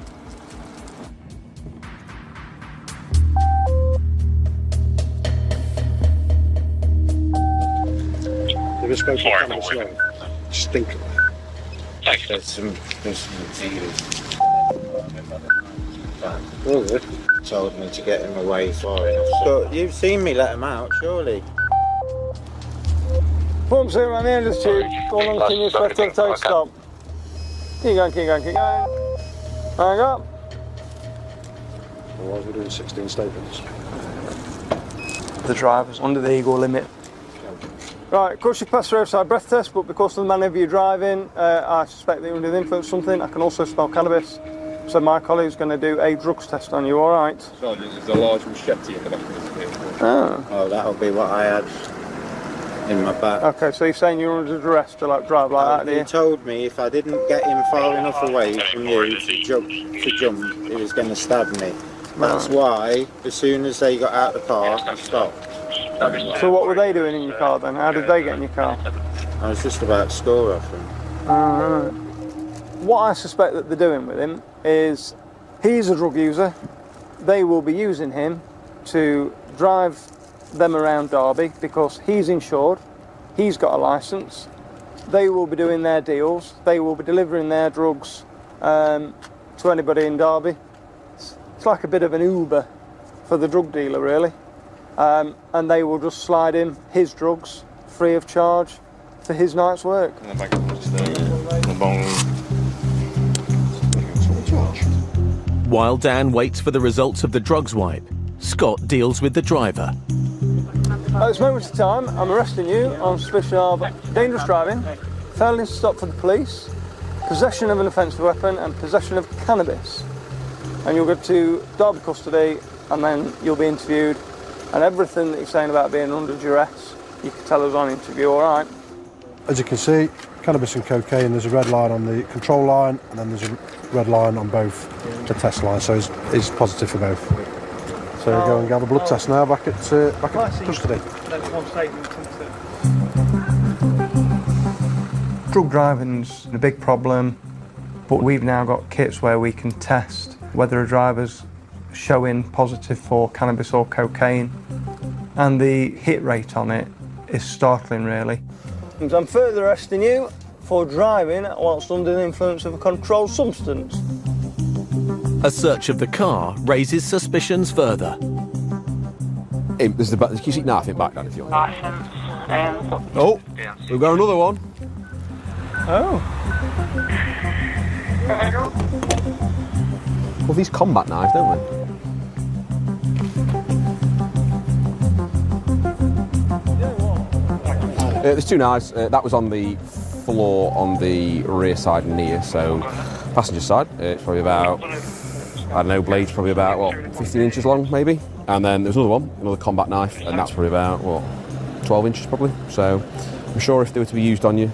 There is supposed to be coming slow. Stinkingly. There's some dealers. Good. Told me to get him away far enough. But you've seen me let him out, surely. Pump zero around the end of the tube. Go on, continuous left to the tow stop. Keep going. Hang up. Otherwise we're doing 16 statements. The driver's under the ego limit. Right, of course you passed the roadside breath test, but because of the manner you're driving, I suspect that you're under the influence of something. I can also smell cannabis. So my colleague's going to do a drugs test on you, all right? Sergeant, there's a large machete in the back of this vehicle. Oh, that'll be what I had in my back. Okay, so you're saying you're under duress to drive like that, do you? He told me if I didn't get him far enough away from you to jump, he was going to stab me. That's why, as soon as they got out of the car, I stopped. So what were they doing in your car then? How did they get in your car? I was just about to score off him. What I suspect that they're doing with him is he's a drug user. They will be using him to drive them around Derby because he's insured, he's got a licence. They will be doing their deals. They will be delivering their drugs to anybody in Derby. It's like a bit of an Uber for the drug dealer, really. And they will just slide him his drugs free of charge for his night's work. While Dan waits for the results of the drugs wipe, Scott deals with the driver. At this moment in time, I'm arresting you on suspicion of dangerous driving, failing to stop for the police, possession of an offensive weapon and possession of cannabis. And you'll go to Derby custody and then you'll be interviewed, and everything that you're saying about being under duress, you can tell us on interview, all right? As you can see, cannabis and cocaine, there's a red line on the control line and then there's a red line on both the test lines, so it's positive for both. So we go and have a blood test now back at custody. Drug driving's a big problem, but we've now got kits where we can test whether a driver's showing positive for cannabis or cocaine, and the hit rate on it is startling, really. I'm further arresting you for driving whilst under the influence of a controlled substance. A search of the car raises suspicions further. There's the back. You see, no, I think back down if you want. Oh, we've got another one. Oh. Well, these combat knives, don't they? There's two knives. That was on the floor on the rear side and near, so passenger side. It's probably about, I don't know, blade's probably about, what, 15 inches long, maybe? And then there's another one, another combat knife, and that's probably about, what, 12 inches probably. So I'm sure if they were to be used on you,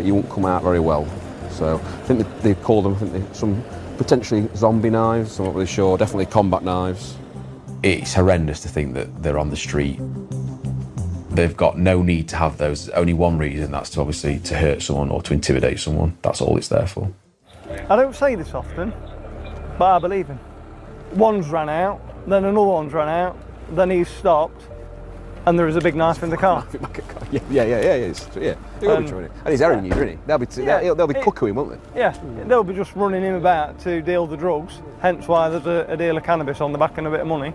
you won't come out very well. So I think they call them, some potentially zombie knives, I'm not really sure, definitely combat knives. It's horrendous to think that they're on the street. They've got no need to have those. There's only one reason, that's to obviously to hurt someone or to intimidate someone. That's all it's there for. I don't say this often, but I believe him. One's ran out, then another one's ran out, then he's stopped, and there is a big knife in the car. Yeah. And he's heroin user, isn't he? They'll be cuckooing, won't they? Yeah, they'll be just running him about to deal the drugs, hence why there's a deal of cannabis on the back and a bit of money.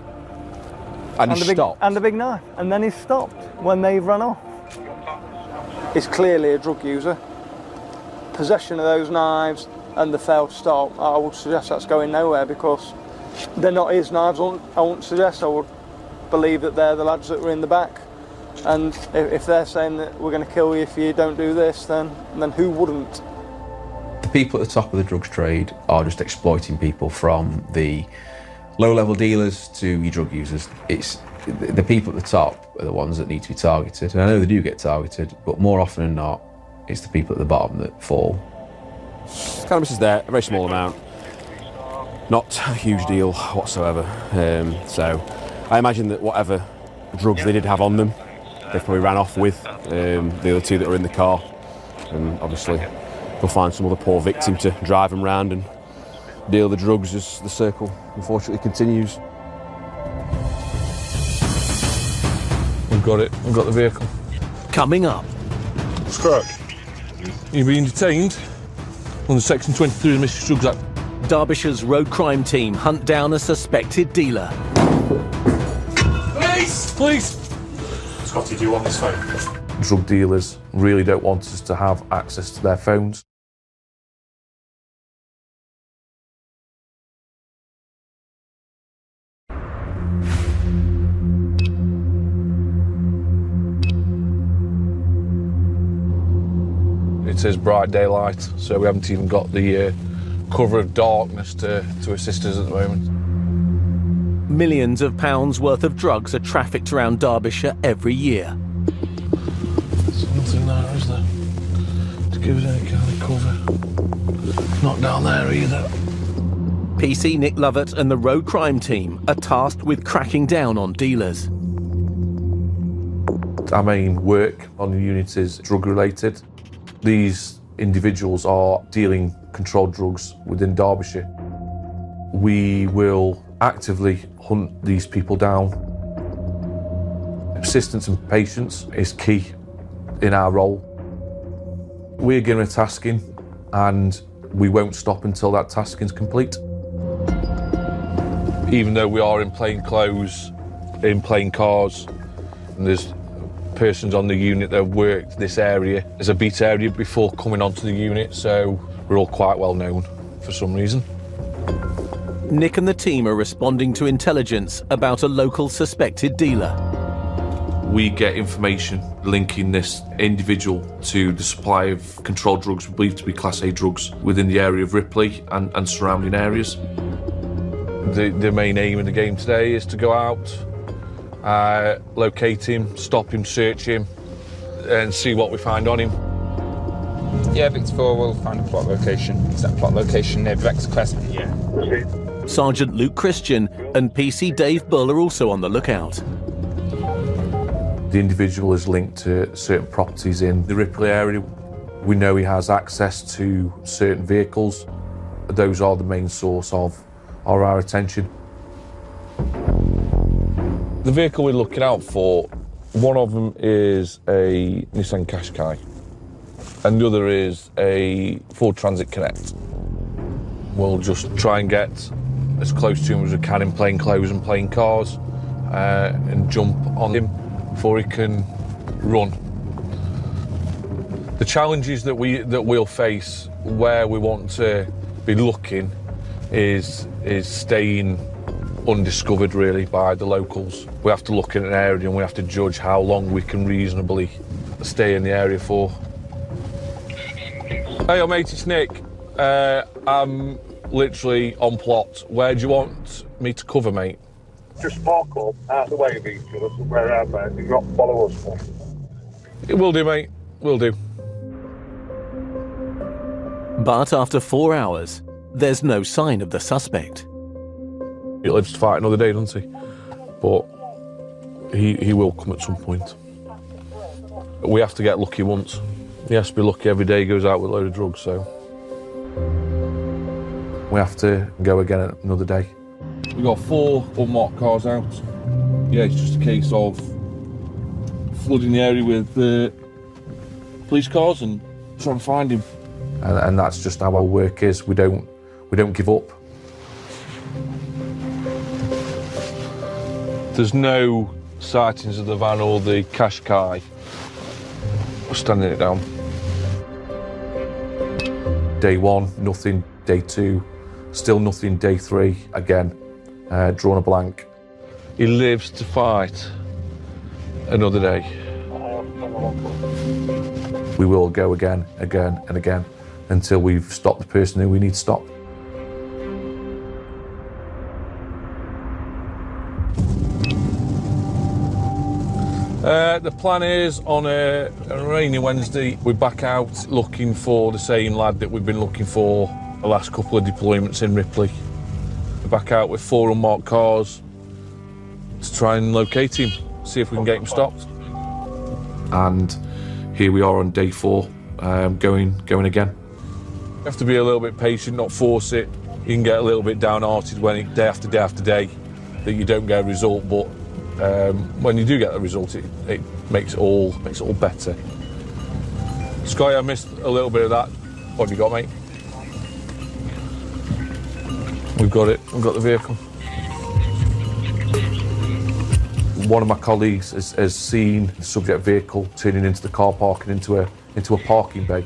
And he's stopped. And a big knife, and then he's stopped when they've run off. He's clearly a drug user. Possession of those knives and the failed stop, I would suggest that's going nowhere because they're not his knives. I wouldn't suggest. I would believe that they're the lads that were in the back. And if they're saying that we're going to kill you if you don't do this, then who wouldn't? The people at the top of the drugs trade are just exploiting people, from the low-level dealers to your drug users. It's the people at the top are the ones that need to be targeted. And I know they do get targeted, but more often than not, it's the people at the bottom that fall. Cannabis is there, a very small amount. Not a huge deal whatsoever. So I imagine that whatever drugs they did have on them, they probably ran off with the other two that were in the car. And obviously they'll find some other poor victim to drive them round and deal the drugs as the circle unfortunately continues. We've got it. We've got the vehicle. Coming up. Scrap. You're being detained under Section 23 of the Mischief Drugs Act. Derbyshire's road crime team hunt down a suspected dealer. Police! Police! Scotty, do you want this phone? Drug dealers really don't want us to have access to their phones. It says bright daylight, so we haven't even got the cover of darkness to assist us at the moment. Millions of pounds worth of drugs are trafficked around Derbyshire every year. Something there, is there? To give us any kind of cover. Not down there either. PC Nick Lovett and the road crime team are tasked with cracking down on dealers. Our main work on the unit is drug related. These individuals are dealing controlled drugs within Derbyshire. We will actively hunt these people down. Persistence and patience is key in our role. We're given a tasking and we won't stop until that tasking is complete. Even though we are in plain clothes, in plain cars, and there's persons on the unit that have worked this area as a beat area before coming onto the unit, so we're all quite well known for some reason. Nick and the team are responding to intelligence about a local suspected dealer. we get information linking this individual to the supply of controlled drugs we believe to be Class A drugs within the area of Ripley and surrounding areas. The main aim of the game today is to go out, locate him, stop him, search him, and see what we find on him. Yeah, Victor 4 will find a plot location. Is that plot location near Vex Crescent? Yeah. Sergeant Luke Christian and PC Dave Bull are also on the lookout. The individual is linked to certain properties in the Ripley area. We know he has access to certain vehicles. Those are the main source of our attention. The vehicle we're looking out for, one of them is a Nissan Qashqai and the other is a Ford Transit Connect. We'll just try and get as close to him as we can in plain clothes and plain cars and jump on him before he can run. The challenges that we'll face where we want to be looking is staying undiscovered really by the locals. We have to look at an area and we have to judge how long we can reasonably stay in the area for. Hey mate, it's Nick. I'm literally on plot. Where do you want me to cover, mate? Just park up out of the way of each other somewhere out there. You not follow us. It will do, mate. Will do. But after 4 hours, there's no sign of the suspect. He lives to fight another day, doesn't he? But he will come at some point. We have to get lucky once. He has to be lucky every day he goes out with a load of drugs, so we have to go again another day. We've got 4 unmarked cars out. Yeah, it's just a case of flooding the area with police cars and trying to find him. And that's just how our work is. We don't give up. There's no sightings of the van or the Qashqai. We're standing it down. Day 1, nothing. Day 2, still nothing. Day 3, again, drawn a blank. He lives to fight another day. We will go again, and again, until we've stopped the person who we need to stop. The plan is on a rainy Wednesday, we're back out looking for the same lad that we've been looking for the last couple of deployments in Ripley. We're back out with 4 unmarked cars to try and locate him, see if we can get him stopped. And here we are on day 4, going again. You have to be a little bit patient, not force it. You can get a little bit downhearted when day after day after day that you don't get a result, but when you do get the result, it makes it all better. Scotty, I missed a little bit of that. What have you got, mate? We've got it. We've got the vehicle. One of my colleagues has seen the subject vehicle turning into the car park and into a parking bay.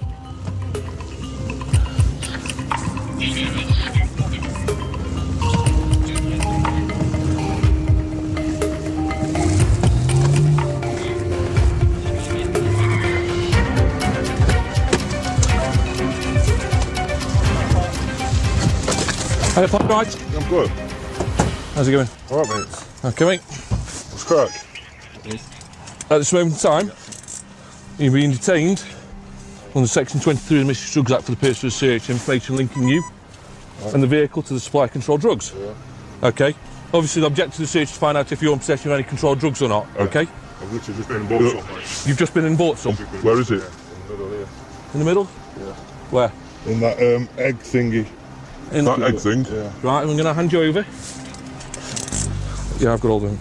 Hey, Pop, right? I'm good. How's it going? All right, mate. Okay, mate. What's crack? At this moment in time, you're being detained under Section 23 of the Mischievous Drugs Act for the purpose of search information linking you and the vehicle to the supply of controlled drugs. Yeah. Okay. Obviously, the objective of the search is to find out if you're in possession of any controlled drugs or not. Yeah. Okay. I've literally just been and bought some. You've just been and bought some. Where is it? In the middle here. In the middle? Yeah. Where? In that egg thingy. In that egg thing. Yeah. Right, I'm going to hand you over. Yeah, I've got all of them.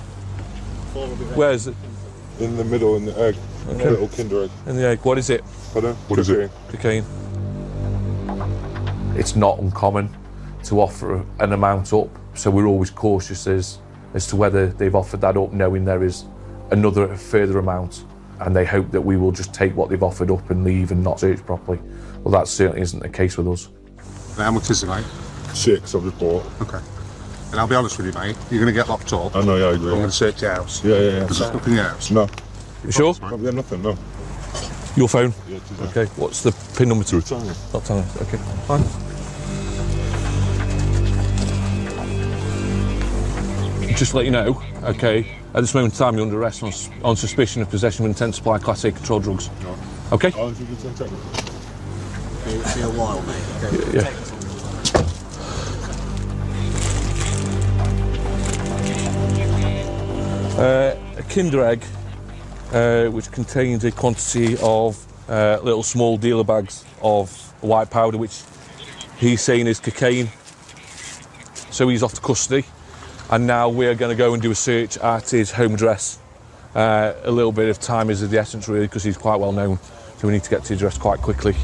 Where is it? In the middle, in the egg. Okay. A little Kinder egg. In the egg. What is it? Pardon? What is it? Cocaine. It's not uncommon to offer an amount up, so we're always cautious as to whether they've offered that up, knowing there is another further amount, and they hope that we will just take what they've offered up and leave and not search properly. Well, that certainly isn't the case with us. How much is it, mate? 6, I've just bought. Okay. And I'll be honest with you, mate, you're going to get locked up. I know, yeah, I agree. I'm going to search your house. Yeah. Because there's nothing in your house. No. You sure? I've got nothing, no. Your phone? Yeah, it is, yeah. Okay, what's the PIN number to it? Not telling us. Okay, fine. Just to let you know, okay, at this moment in time you're under arrest on suspicion of possession of intent to supply Class A controlled drugs. No. Okay? Oh, is it good to check? It'll be a while, mate. Okay. Yeah. A Kinder Egg, which contains a quantity of little small dealer bags of white powder, which he's saying is cocaine. So he's off to custody, and now we're going to go and do a search at his home address. A little bit of time is of the essence, really, because he's quite well known, so we need to get to his address quite quickly.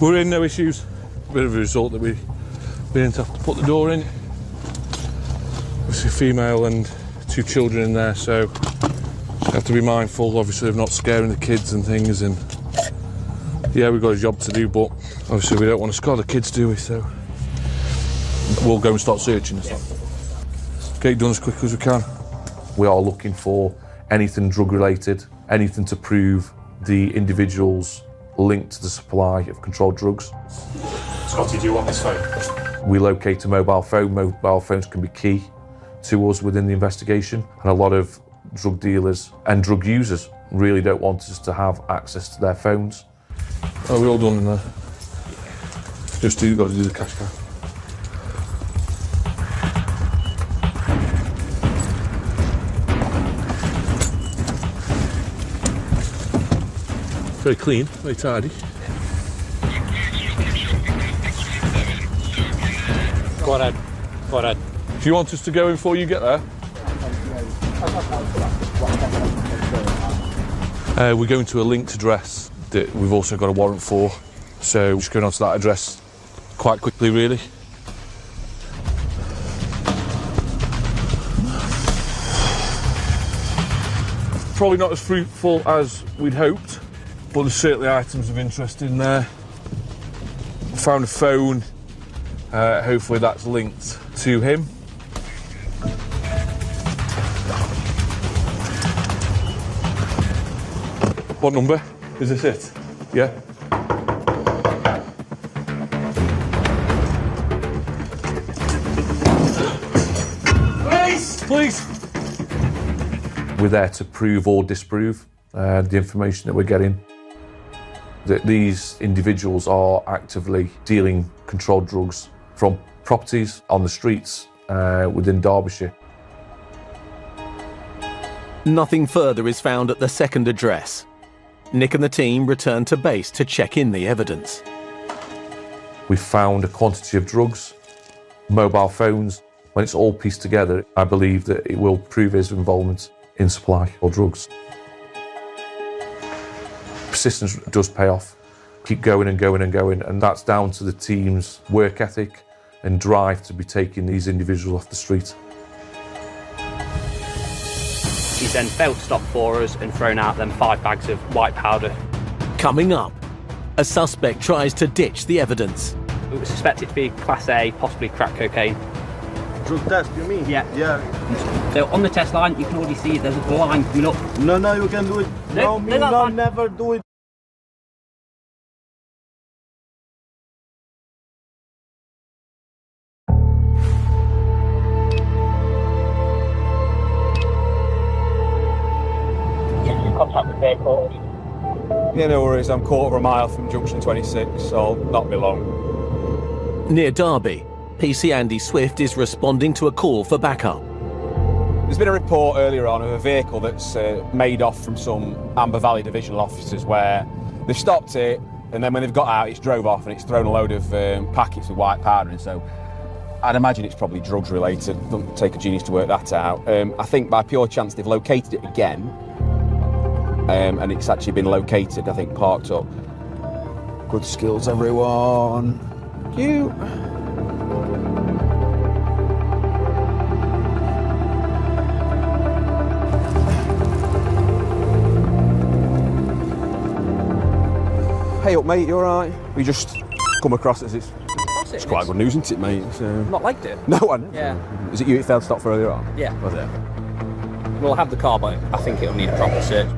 We're in, no issues. Bit of a result that we didn't have to put the door in. There's a female and 2 children in there, so we have to be mindful, obviously, of not scaring the kids and things. And yeah, we've got a job to do, but obviously we don't want to scare the kids, do we? So we'll go and start searching and stuff. Get it done as quick as we can. We are looking for anything drug related, anything to prove the individuals linked to the supply of controlled drugs. Scotty, do you want this phone? We locate a mobile phone. Mobile phones can be key to us within the investigation, and a lot of drug dealers and drug users really don't want us to have access to their phones. Oh, we're all done in there. Just got to do the cash card. Very clean, very tidy. Go ahead. Go ahead. Do you want us to go in before you get there? We're going to a linked address that we've also got a warrant for, so we're just going on to that address quite quickly, really. Probably not as fruitful as we'd hoped, but there's certainly items of interest in there. Found a phone, hopefully that's linked to him. What number? Is this it? Yeah? Police! Police! We're there to prove or disprove the information that we're getting. That these individuals are actively dealing controlled drugs from properties on the streets within Derbyshire. Nothing further is found at the second address. Nick and the team return to base to check in the evidence. We found a quantity of drugs, mobile phones. When it's all pieced together, I believe that it will prove his involvement in supply of drugs. Persistence does pay off. Keep going and going and going, and that's down to the team's work ethic and drive to be taking these individuals off the street. He's then failed to stop for us and thrown out them 5 bags of white powder. Coming up, a suspect tries to ditch the evidence. It was suspected to be Class A, possibly crack cocaine. Drug test, you mean? Yeah. Yeah. So on the test line, you can already see there's a line coming up. No, you can do it. No, Never do it. Contact with vehicle. Yeah, no worries. I'm 1/4 mile from junction 26, so I'll not be long. Near Derby, PC Andy Swift is responding to a call for backup. There's been a report earlier on of a vehicle that's made off from some Amber Valley divisional officers where they've stopped it, and then when they've got out, it's drove off and it's thrown a load of packets with white powder in. So I'd imagine it's probably drugs related. Doesn't take a genius to work that out. I think by pure chance they've located it again. And it's actually been located, I think, parked up. Good skills, everyone. Thank you. up, mate? You all right? We just come across as it's quite good news, isn't it, mate? So... Not liked it. No one. Yeah. Is it you that failed to stop for earlier on? Yeah. Was it? We'll have the car, but I think it'll need a proper search.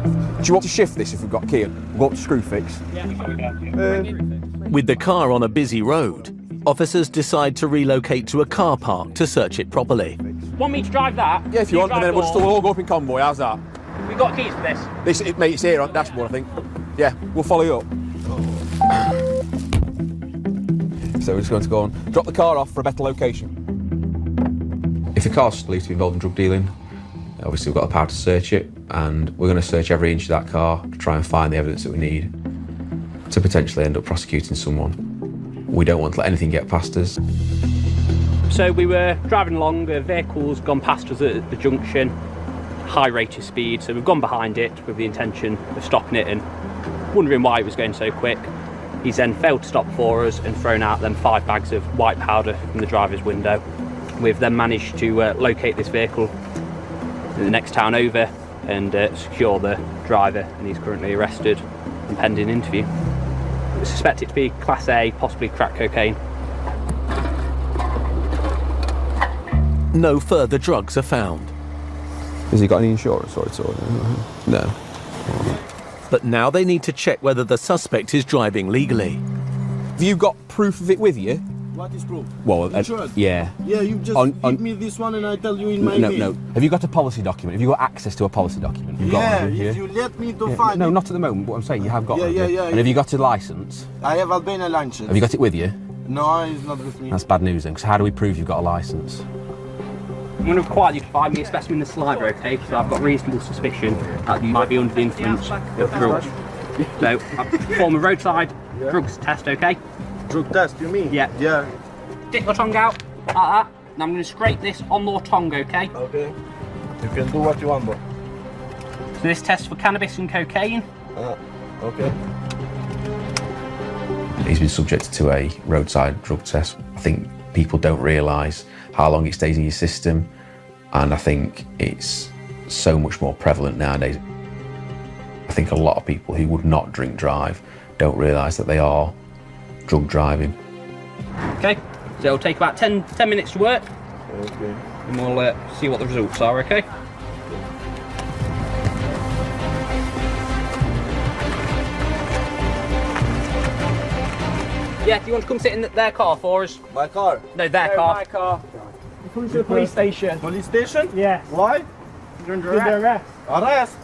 Do you want to shift this if we've got key? We'll go up to Screwfix. With the car on a busy road, officers decide to relocate to a car park to search it properly. Want me to drive that? Yeah, if you want, and then we'll just all go up in convoy. How's that? We got keys for this. Mate, it's here on the dashboard, I think. Yeah, we'll follow you up. So we're just going to go on, drop the car off for a better location. If the car's believed to be involved in drug dealing, obviously we've got the power to search it, and we're going to search every inch of that car to try and find the evidence that we need to potentially end up prosecuting someone. We don't want to let anything get past us. So we were driving along, a vehicle's gone past us at the junction, high rate of speed, so we've gone behind it with the intention of stopping it and wondering why it was going so quick. He's then failed to stop for us and thrown out them 5 bags of white powder from the driver's window. We've then managed to locate this vehicle in the next town over and secure the driver, and he's currently arrested and pending interview. We suspect it to be Class A, possibly crack cocaine. No further drugs are found. Has he got any insurance or at all? No. But now they need to check whether the suspect is driving legally. Have you got proof of it with you? What is proof? Well, yeah. Yeah, you just give me this one and I tell you in my name. No. Have you got a policy document? Have you got access to a policy document? You've got one, if you let me to find No, it. not at the moment, but I'm saying you have got one. Yeah. And have you got a licence? I have Albania license. Have you got it with you? No, it's not with me. That's bad news then, because how do we prove you've got a licence? I'm going to require you to find me a specimen of saliva, okay? Because I've got reasonable suspicion that you might be under the influence of drugs. So, I'll perform a roadside drugs test, okay? Drug test, you mean? Yeah. Yeah. Stick your tongue out, like that. And I'm going to scrape this on your tongue, okay? Okay. You can do what you want, bro. So this test for cannabis and cocaine. Okay. He's been subjected to a roadside drug test. I think people don't realise how long it stays in your system, and I think it's so much more prevalent nowadays. I think a lot of people who would not drink drive don't realise that they are drug driving. Okay, so it'll take about 10 minutes to work. Okay. And we'll see what the results are, okay? Yeah, do you want to come sit in their car for us? My car? No, their car. My car. You're coming to the police station. Police station? Yeah. Why? You're under arrest. Arrest?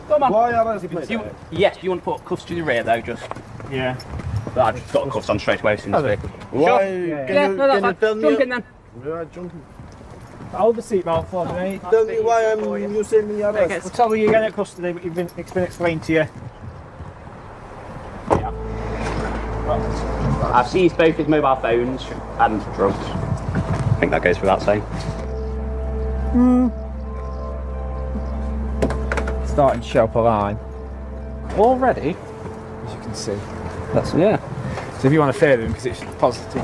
Come on. Why arrest me? Yes, do you want to put cuffs to the rear though, just? Yeah. I just got cuffs on straight away as soon as vehicle. Why? Sure. Can you tell me? Jump in then. Yeah, jump in. Hold the seatbelt for me, mate. Tell me why you say me arrest. We'll tell you you're getting custody, but it's been explained to you. Yeah. I've seized both his mobile phones and drugs. I think that goes without saying. Starting to show up a line. Already? As you can see. That's, yeah. So if you want to further him, because it's positive.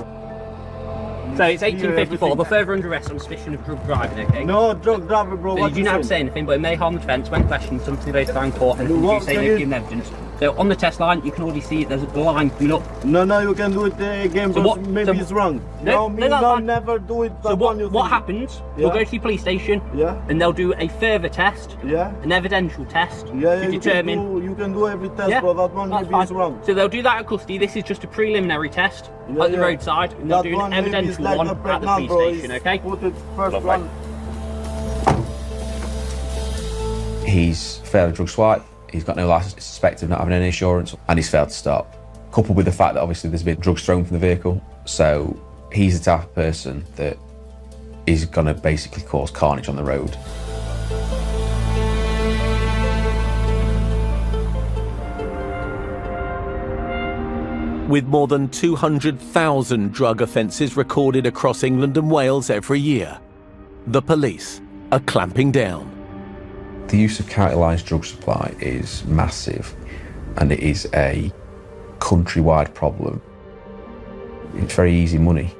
So it's 1854, the further under arrest on suspicion of drug driving, okay? No, drug driver, bro. So you do not have to say anything, but it may harm the defence when questioned, something later down in court, and if you say they've given evidence. So on the test line, you can already see there's a line coming up. No, you can do it again, So but maybe it's wrong. No, never do it. So what happens, you'll go to your police station, and they'll do a further test, an evidential test, to determine... You can do every test, but that one maybe is wrong. So they'll do that at custody. This is just a preliminary test at the roadside, and they'll do an evidential one at the police station, okay? Put it first one. He's failed a drug swipe, he's got no licence, suspected of not having any insurance, and he's failed to stop. Coupled with the fact that obviously there's been drugs thrown from the vehicle, so he's the type of person that is going to basically cause carnage on the road. With more than 200,000 drug offences recorded across England and Wales every year, the police are clamping down. The use of counterlised drug supply is massive, and it is a countrywide problem. It's very easy money.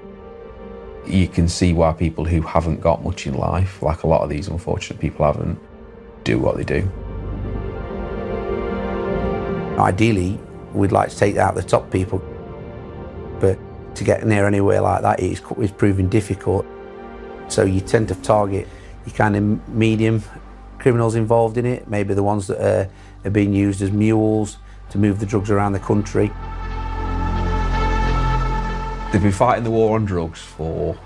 You can see why people who haven't got much in life, like a lot of these unfortunate people haven't, do what they do. Ideally, we'd like to take out the top people, but to get near anywhere like that is proving difficult. So you tend to target your kind of medium criminals involved in it, maybe the ones that are being used as mules to move the drugs around the country. They've been fighting the war on drugs for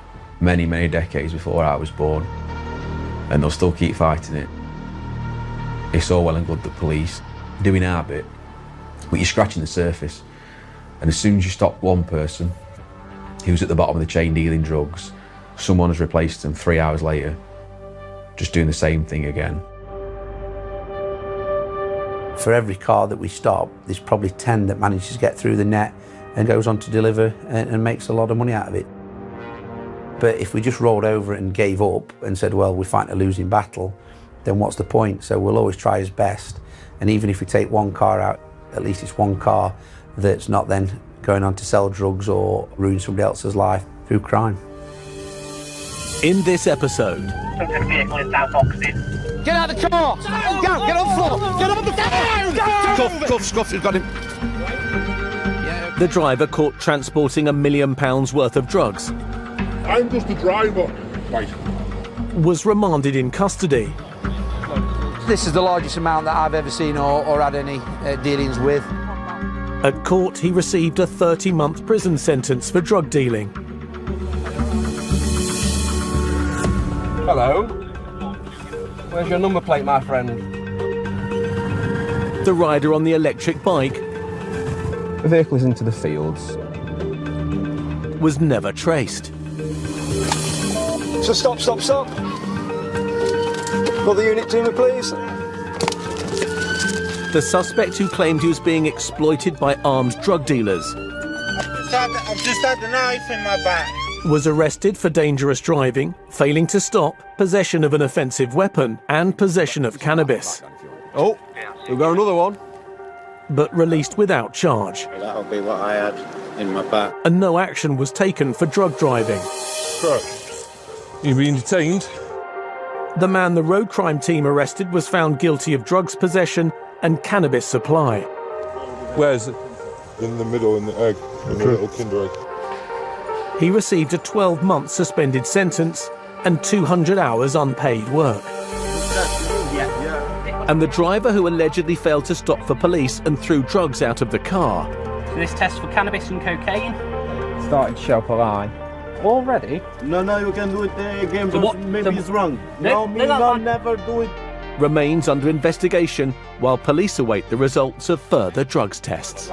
many, many decades before I was born, and they'll still keep fighting it. It's all well and good the police doing our bit, but you're scratching the surface, and as soon as you stop one person who's at the bottom of the chain dealing drugs, someone has replaced them 3 hours later, just doing the same thing again. For every car that we stop, there's probably 10 that manages to get through the net and goes on to deliver and makes a lot of money out of it. But if we just rolled over it and gave up and said, well, we're fighting a losing battle, then what's the point? So we'll always try his best. And even if we take one car out, at least it's one car that's not then going on to sell drugs or ruin somebody else's life through crime. In this episode, Get out of the car! Go! Get on the floor! Get on the floor! Cuffs, you've got him. the driver caught transporting £1 million worth of drugs I'm just the driver. Right. was remanded in custody. This is the largest amount that I've ever seen or had any dealings with. At court, he received a 30-month prison sentence for drug dealing. Hello. Where's your number plate, my friend? The rider on the electric bike The vehicle is into the fields. was never traced. So stop. Call the unit to me, please. The suspect, who claimed he was being exploited by armed drug dealers, I've just had a knife in my back. was arrested for dangerous driving, failing to stop, possession of an offensive weapon, and possession of cannabis. Oh, we've got another one. But released without charge. That'll be what I had in my back. And no action was taken for drug driving. You've been detained? The man the road crime team arrested was found guilty of drugs possession and cannabis supply. Where's it? In the middle, in the egg, in the little Kinder egg. He received a 12-month suspended sentence and 200 hours unpaid work. And the driver who allegedly failed to stop for police and threw drugs out of the car So this test for cannabis and cocaine? Started to show up a line. Already? No, you can do it again, So but what- maybe so- it's wrong. No, No, that's fine. never do it. remains under investigation while police await the results of further drugs tests.